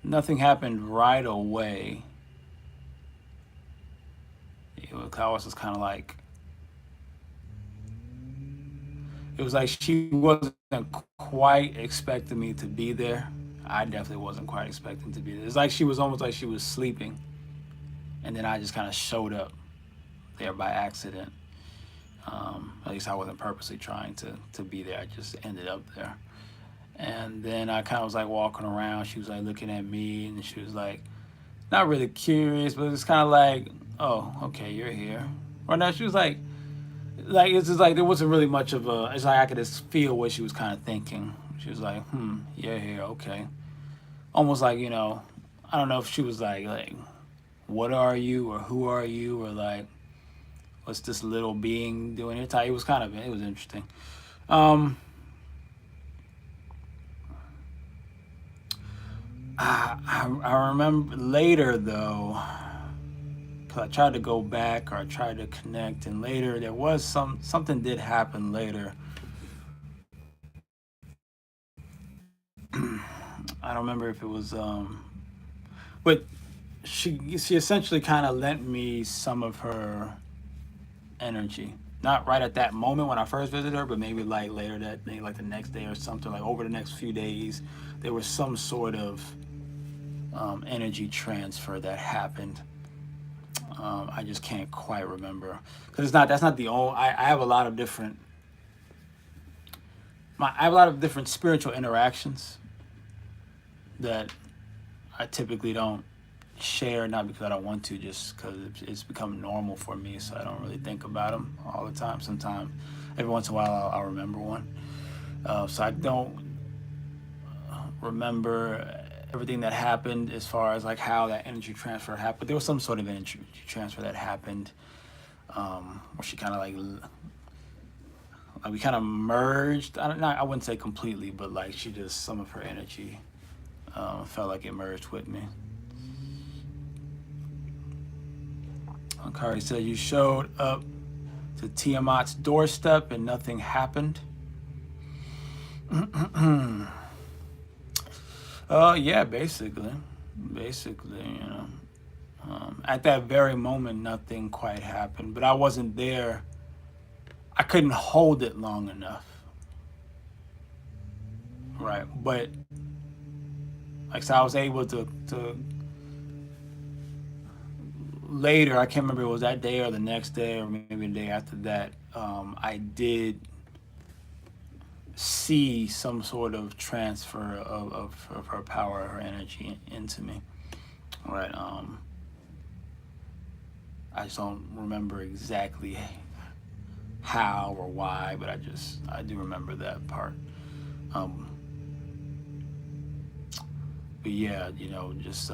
nothing happened right away. I was just kind of like, it was like she wasn't quite expecting me to be there. I definitely wasn't quite expecting to be there. It's like she was almost like she was sleeping, and then I just kind of showed up there by accident. At least I wasn't purposely trying to be there. I just ended up there. And then I kind of was like walking around. She was like looking at me, and she was like, not really curious, but it's kind of like, oh, okay, you're here. Or no, she was like it's just like there wasn't really much of a. It's like I could just feel what she was kind of thinking. She was like, you're here, okay. Almost like, I don't know if she was like, what are you, or who are you, or like, what's this little being doing here? It was interesting. I remember later though, because I tried to go back, or I tried to connect, and later there was something did happen later. I don't remember if it was but she essentially kind of lent me some of her energy. Not right at that moment when I first visited her, but maybe like later that day, like the next day or something, like over the next few days, there was some sort of energy transfer that happened. I just can't quite remember, because that's not the only. I have a lot of different. I have a lot of different spiritual interactions that I typically don't share, not because I don't want to, just because it's become normal for me, so I don't really think about them all the time. Sometimes, every once in a while, I'll remember one. So I don't remember everything that happened as far as like how that energy transfer happened. There was some sort of energy transfer that happened, where she kind of like we kind of merged. I wouldn't say completely, but like some of her energy felt like it merged with me. Kari said, you showed up to Tiamat's doorstep and nothing happened. Yeah, basically, at that very moment, nothing quite happened, but I wasn't there. I couldn't hold it long enough, right? But like, so I was able to later, I can't remember if it was that day or the next day or maybe the day after that, I did see some sort of transfer of her power, her energy into me, right? I just don't remember exactly how or why, but I do remember that part. But yeah, just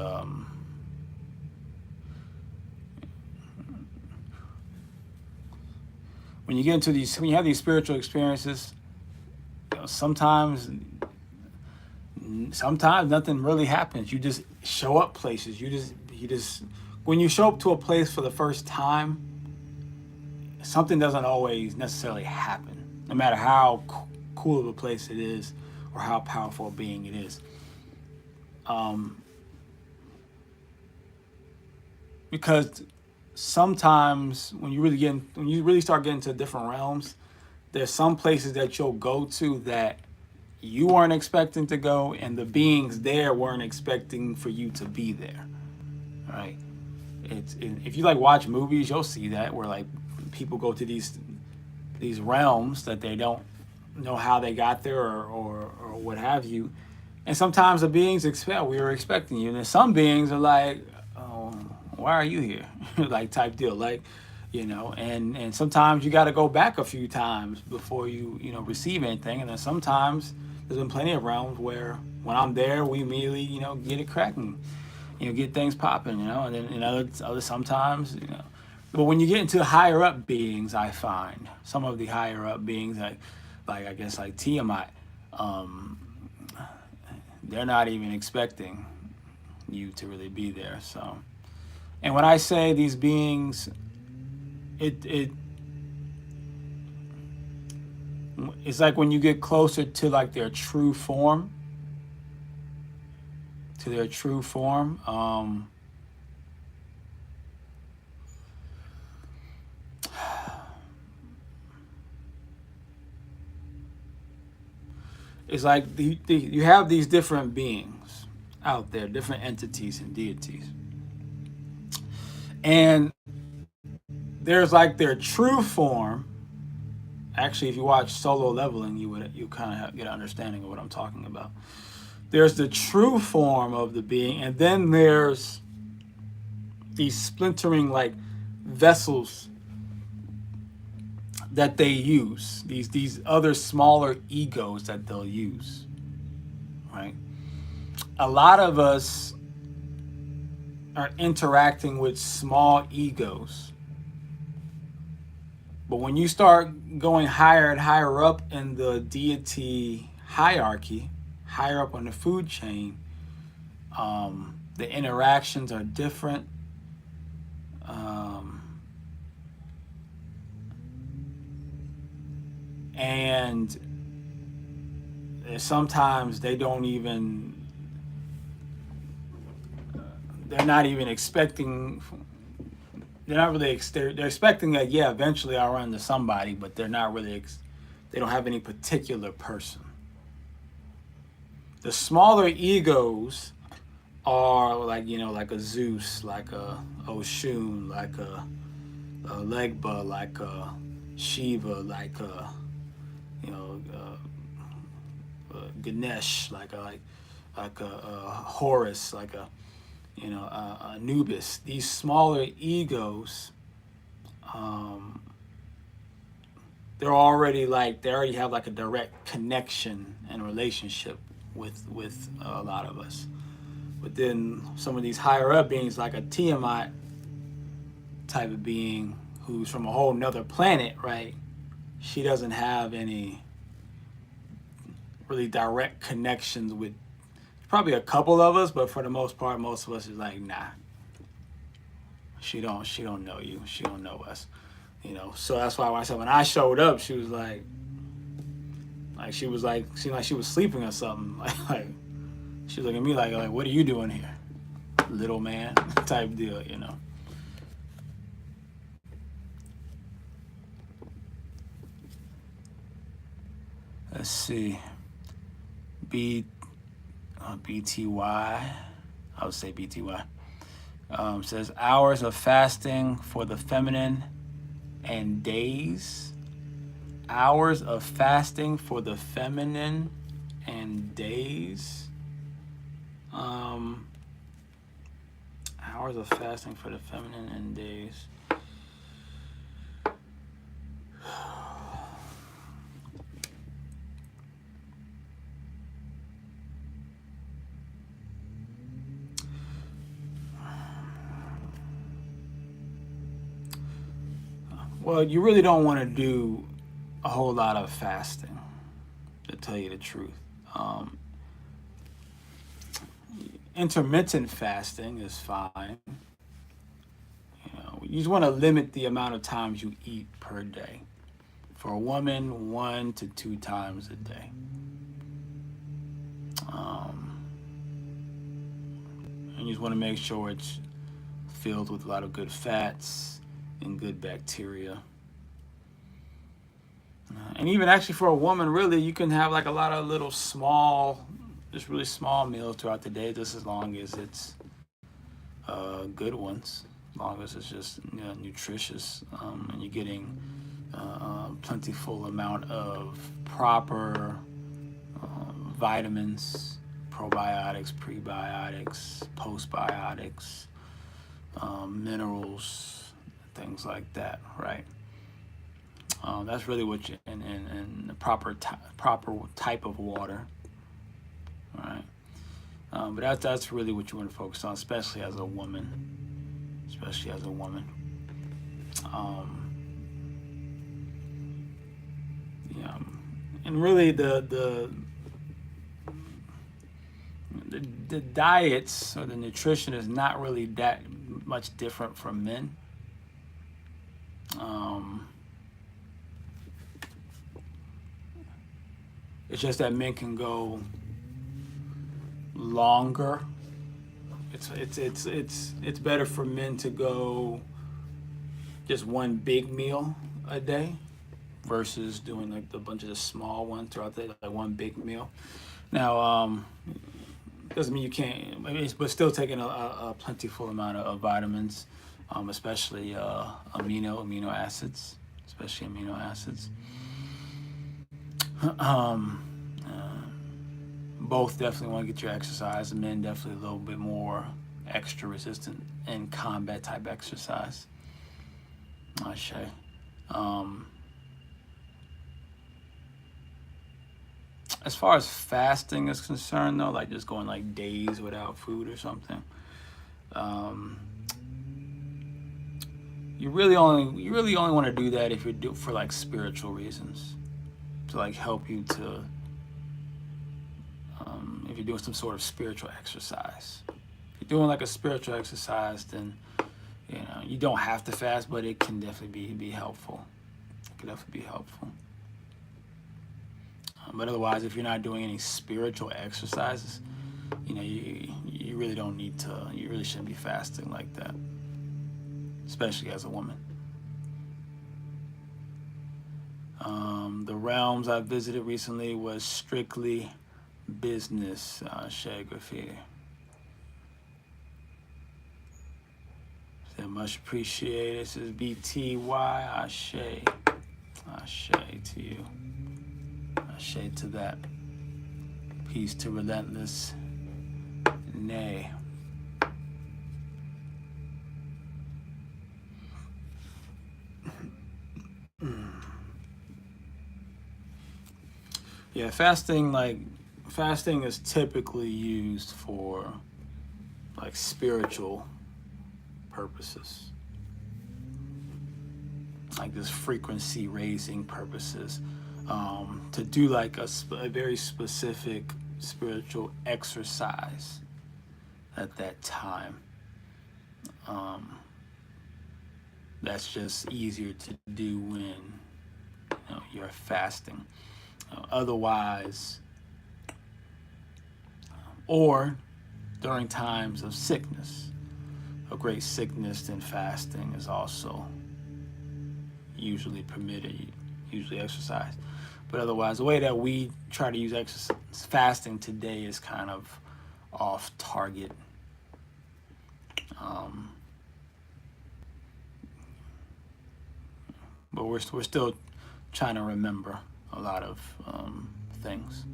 when you have these spiritual experiences, sometimes nothing really happens. You just show up places. You just when you show up to a place for the first time, something doesn't always necessarily happen, no matter how cool of a place it is or how powerful a being it is. Because sometimes when you really start getting to different realms, there's some places that you'll go to that you weren't expecting to go, and the beings there weren't expecting for you to be there, right? if you like watch movies, you'll see that where like people go to these realms that they don't know how they got there or what have you. And sometimes the beings expect, we were expecting you. And then some beings are like, oh, why are you here? Like type deal. Like, you know, and sometimes you got to go back a few times before you receive anything. And then sometimes there's been plenty of realms where when I'm there, we immediately, get it cracking, get things popping, and then in other sometimes, but when you get into higher up beings, I find some of the higher up beings like I guess like Tiamat, they're not even expecting you to really be there. So, and when I say these beings, it's like when you get closer to like their true form, it's like you have these different beings out there, different entities and deities, and there's like their true form. Actually, if you watch Solo Leveling, you kind of get an understanding of what I'm talking about. There's the true form of the being, and then there's these splintering like vessels that they use, these other smaller egos that they'll use, right? A lot of us are interacting with small egos. But when you start going higher and higher up in the deity hierarchy, higher up on the food chain, the interactions are different. And sometimes they don't even, they're not even expecting, they're not really, they're expecting that, yeah, eventually I'll run into somebody, but they're not really, they don't have any particular person. The smaller egos are like, like a Zeus, like a Oshun, like a Legba, like a Shiva, like a, Ganesh, like a Horus, like a Anubis. These smaller egos, they already have like a direct connection and relationship with a lot of us. But then some of these higher up beings, like a Tiamat type of being who's from a whole nother planet, right? She doesn't have any really direct connections with probably a couple of us, but for the most part, most of us is like, nah. She don't know you. She don't know us. So that's why when I showed up, she was like seemed like she was sleeping or something. Like she was looking at me like, what are you doing here, little man? Type deal, Let's see. BTY, I would say BTY, says hours of fasting for the feminine and days. Hours of fasting for the feminine and days. Hours of fasting for the feminine and days. Well, you really don't want to do a whole lot of fasting, to tell you the truth. Intermittent fasting is fine. You just want to limit the amount of times you eat per day. For a woman, 1 to 2 times a day. And you just want to make sure it's filled with a lot of good fats and good bacteria. And even actually for a woman, really, you can have like a lot of little small, just really small meals throughout the day, just as long as it's good ones. as long as it's just nutritious, and you're getting plentiful amount of proper vitamins, probiotics, prebiotics, postbiotics, minerals, things like that, right? That's really what you, and the proper type of water, right? But that's really what you want to focus on, especially as a woman. Especially as a woman. Yeah, and really the diets or the nutrition is not really that much different from men. It's just that men can go longer. It's better for men to go just one big meal a day versus doing like a bunch of the small ones throughout the day, like one big meal. Now, doesn't mean you can't, but still taking a plentiful amount of vitamins, especially amino acids, Both definitely want to get your exercise. The men definitely a little bit more extra resistant in combat type exercise. I say. As far as fasting is concerned, though, like just going like days without food or something, you really only want to do that if you're for like spiritual reasons, to like help you to. If you're doing some sort of spiritual exercise, if you're doing like a spiritual exercise, then you don't have to fast, but it can definitely be helpful. It can definitely be helpful. But otherwise, if you're not doing any spiritual exercises, you really don't need to. You really shouldn't be fasting like that, especially as a woman. The realms I visited recently was strictly business. Shay Graffiti. So much appreciated. This is BTY. Ashe to you. Ashe to that. Peace to relentless. Nay. Yeah, fasting is typically used for like spiritual purposes, like this frequency raising purposes, to do like a very specific spiritual exercise at that time. That's just easier to do when you're fasting. Otherwise, or during times of sickness, a great sickness, then fasting is also usually permitted, usually exercise. But otherwise, the way that we try to use fasting today is kind of off target. But we're still trying to remember a lot of things.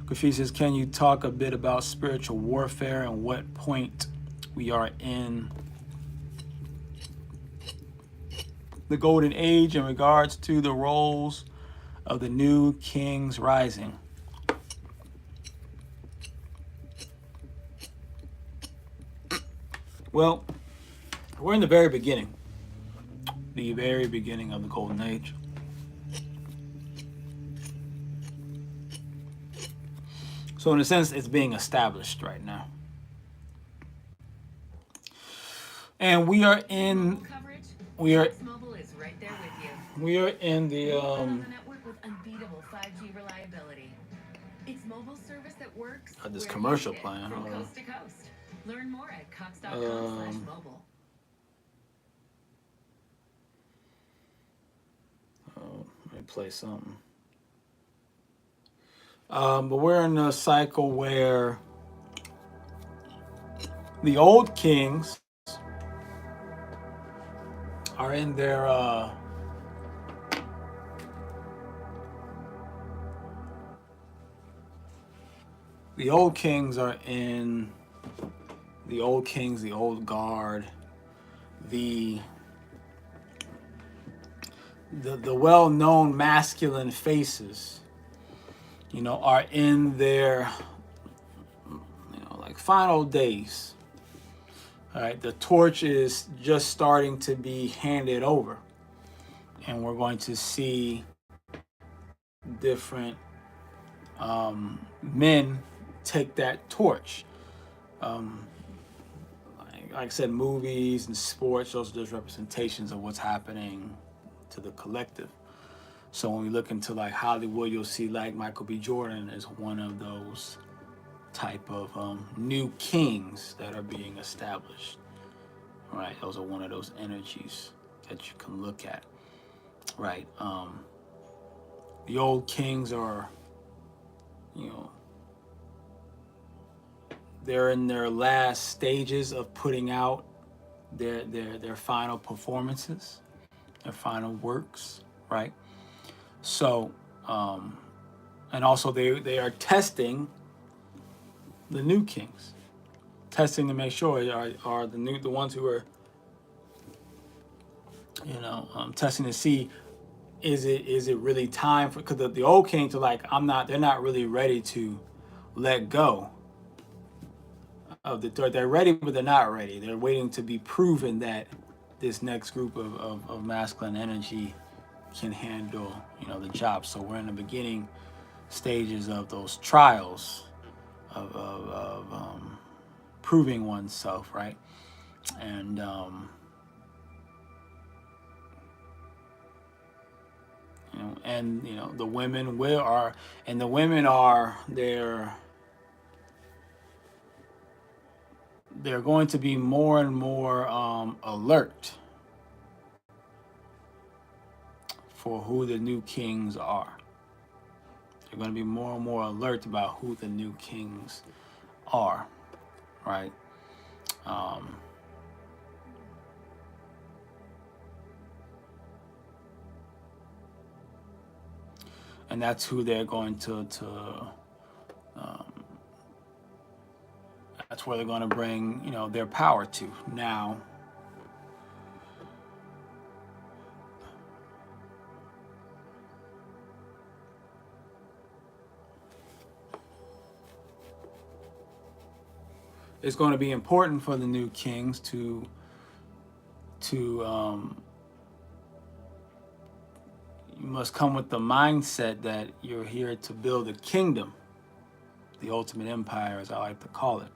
Graffiti says, can you talk a bit about spiritual warfare and what point we are in the golden age in regards to the roles of the new kings rising? Well, we're in the very beginning of the golden age. So in a sense, it's being established right now. And we are in the network with unbeatable 5G reliability. It's mobile service that works. This commercial plan. From coast to coast. Learn more at cox.com/mobile. Let me play something. But we're in a cycle where the old kings are in their the old kings are in the old kings, the old guard, the well-known masculine faces, you know, are in their, you know, like final days. All right, the torch is just starting to be handed over, and we're going to see different men take that torch. Like I said, movies and sports, those are just representations of what's happening to the collective. So when we look into like Hollywood, you'll see like Michael B. Jordan is one of those type of new kings that are being established. Right, those are one of those energies that you can look at. Right, the old kings are, you know, they're in their last stages of putting out their final performances, their final works, right? So, and also they are testing the new kings, testing to make sure are the ones who are, you know, testing to see is it really time for, because the old kings are like, they're not really ready to let go of the threat. They're ready, but they're not ready. They're waiting to be proven that this next group of masculine energy can handle, you know, the job. So we're in the beginning stages of those trials of proving oneself, right? And you know, the women they're going to be more and more alert for who the new kings are. They're going to be more and more alert about who the new kings are, right? And that's who they're going to that's where they're going to bring, you know, their power to. Now, it's going to be important for the new kings to you must come with the mindset that you're here to build a kingdom, the ultimate empire, as I like to call it.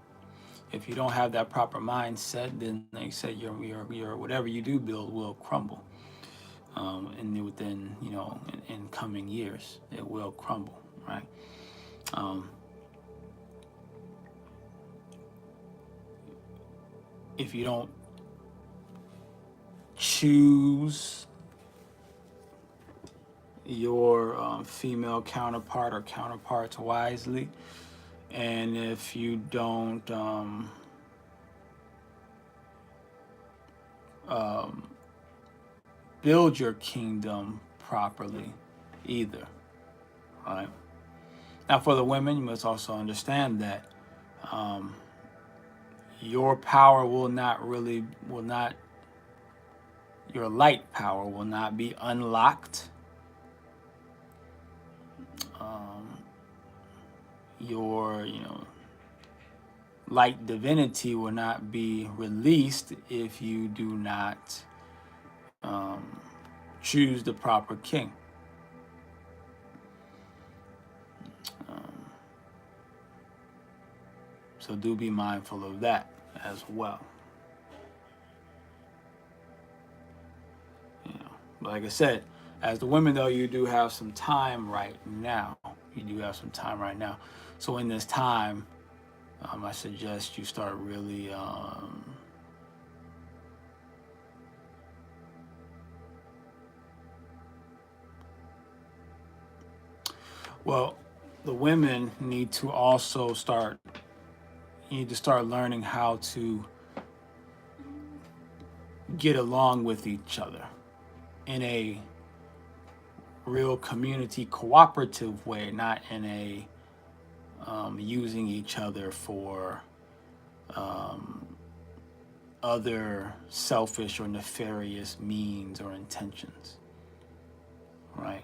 If you don't have that proper mindset, then they say your whatever you do build will crumble. And within, you know, in coming years, it will crumble, right? If you don't choose your female counterpart or counterparts wisely, and if you don't build your kingdom properly either, right? Now for the women, you must also understand that your power will not, your light power will not be unlocked. Your, you know, light divinity will not be released if you do not choose the proper king. So do be mindful of that as well. You know, like I said, as the women though, you do have some time right now. You do have some time right now. So in this time, I suggest you start really well, the women need to also start, you need to start learning how to get along with each other in a real community cooperative way, not in a using each other for other selfish or nefarious means or intentions, right?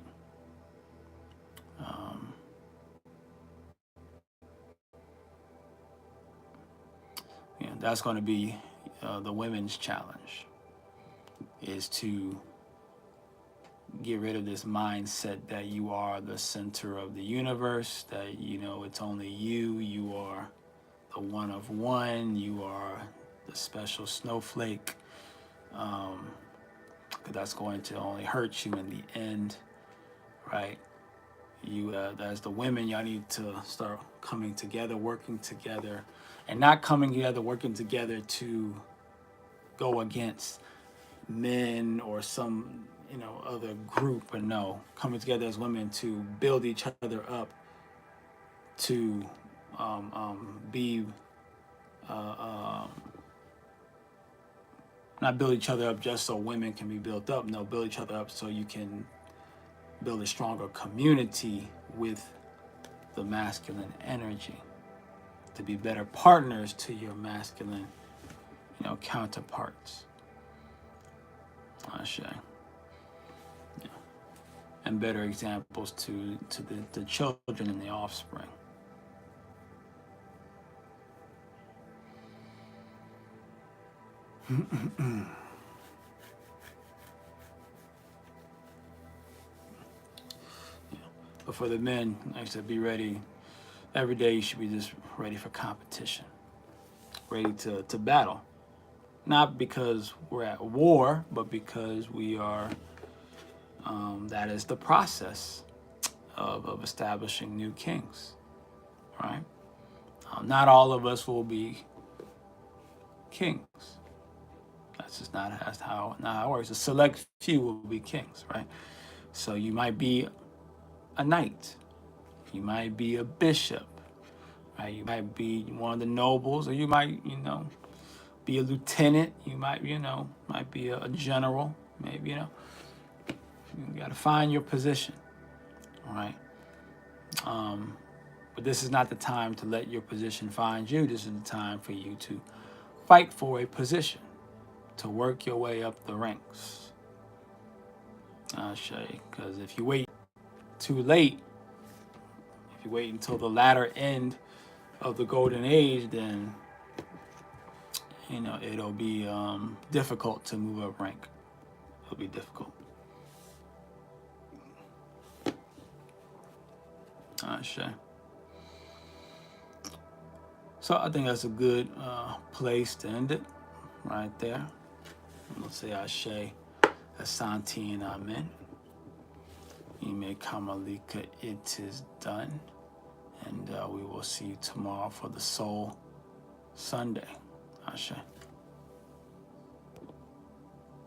Yeah, that's going to be the women's challenge, is to get rid of this mindset that you are the center of the universe, that, you know, it's only you, you are the one of one, you are the special snowflake, because that's going to only hurt you in the end, right? You, as the women, y'all need to start coming together, working together, and not coming together, working together to go against men or some, you know, other group, but no, coming together as women to build each other up, to be not build each other up just so women can be built up. No, build each other up so you can build a stronger community with the masculine energy, to be better partners to your masculine, you know, counterparts. I say. Yeah. And better examples to the children and the offspring. But for the men, like I said, be ready. Every day you should be just ready for competition, ready to battle. Not because we're at war, but because we are, that is the process of establishing new kings, right? Not all of us will be kings. That's just not how it works. A select few will be kings, right? So you might be a knight, you might be a bishop, right? You might be one of the nobles, or you might, you know, be a lieutenant. You might, you know, might be a general. Maybe, you know, you got to find your position, right? But this is not the time to let your position find you. This is the time for you to fight for a position, to work your way up the ranks. I'll show you, because if you wait too late, if you wait until the latter end of the golden age, then, you know, it'll be difficult to move up rank. It'll be difficult. Sure. So I think that's a good place to end it, right there. Let's say Ashe, Asante, and Amen. Ime Kamalika, it is done. And we will see you tomorrow for the Soul Sunday. Ashe.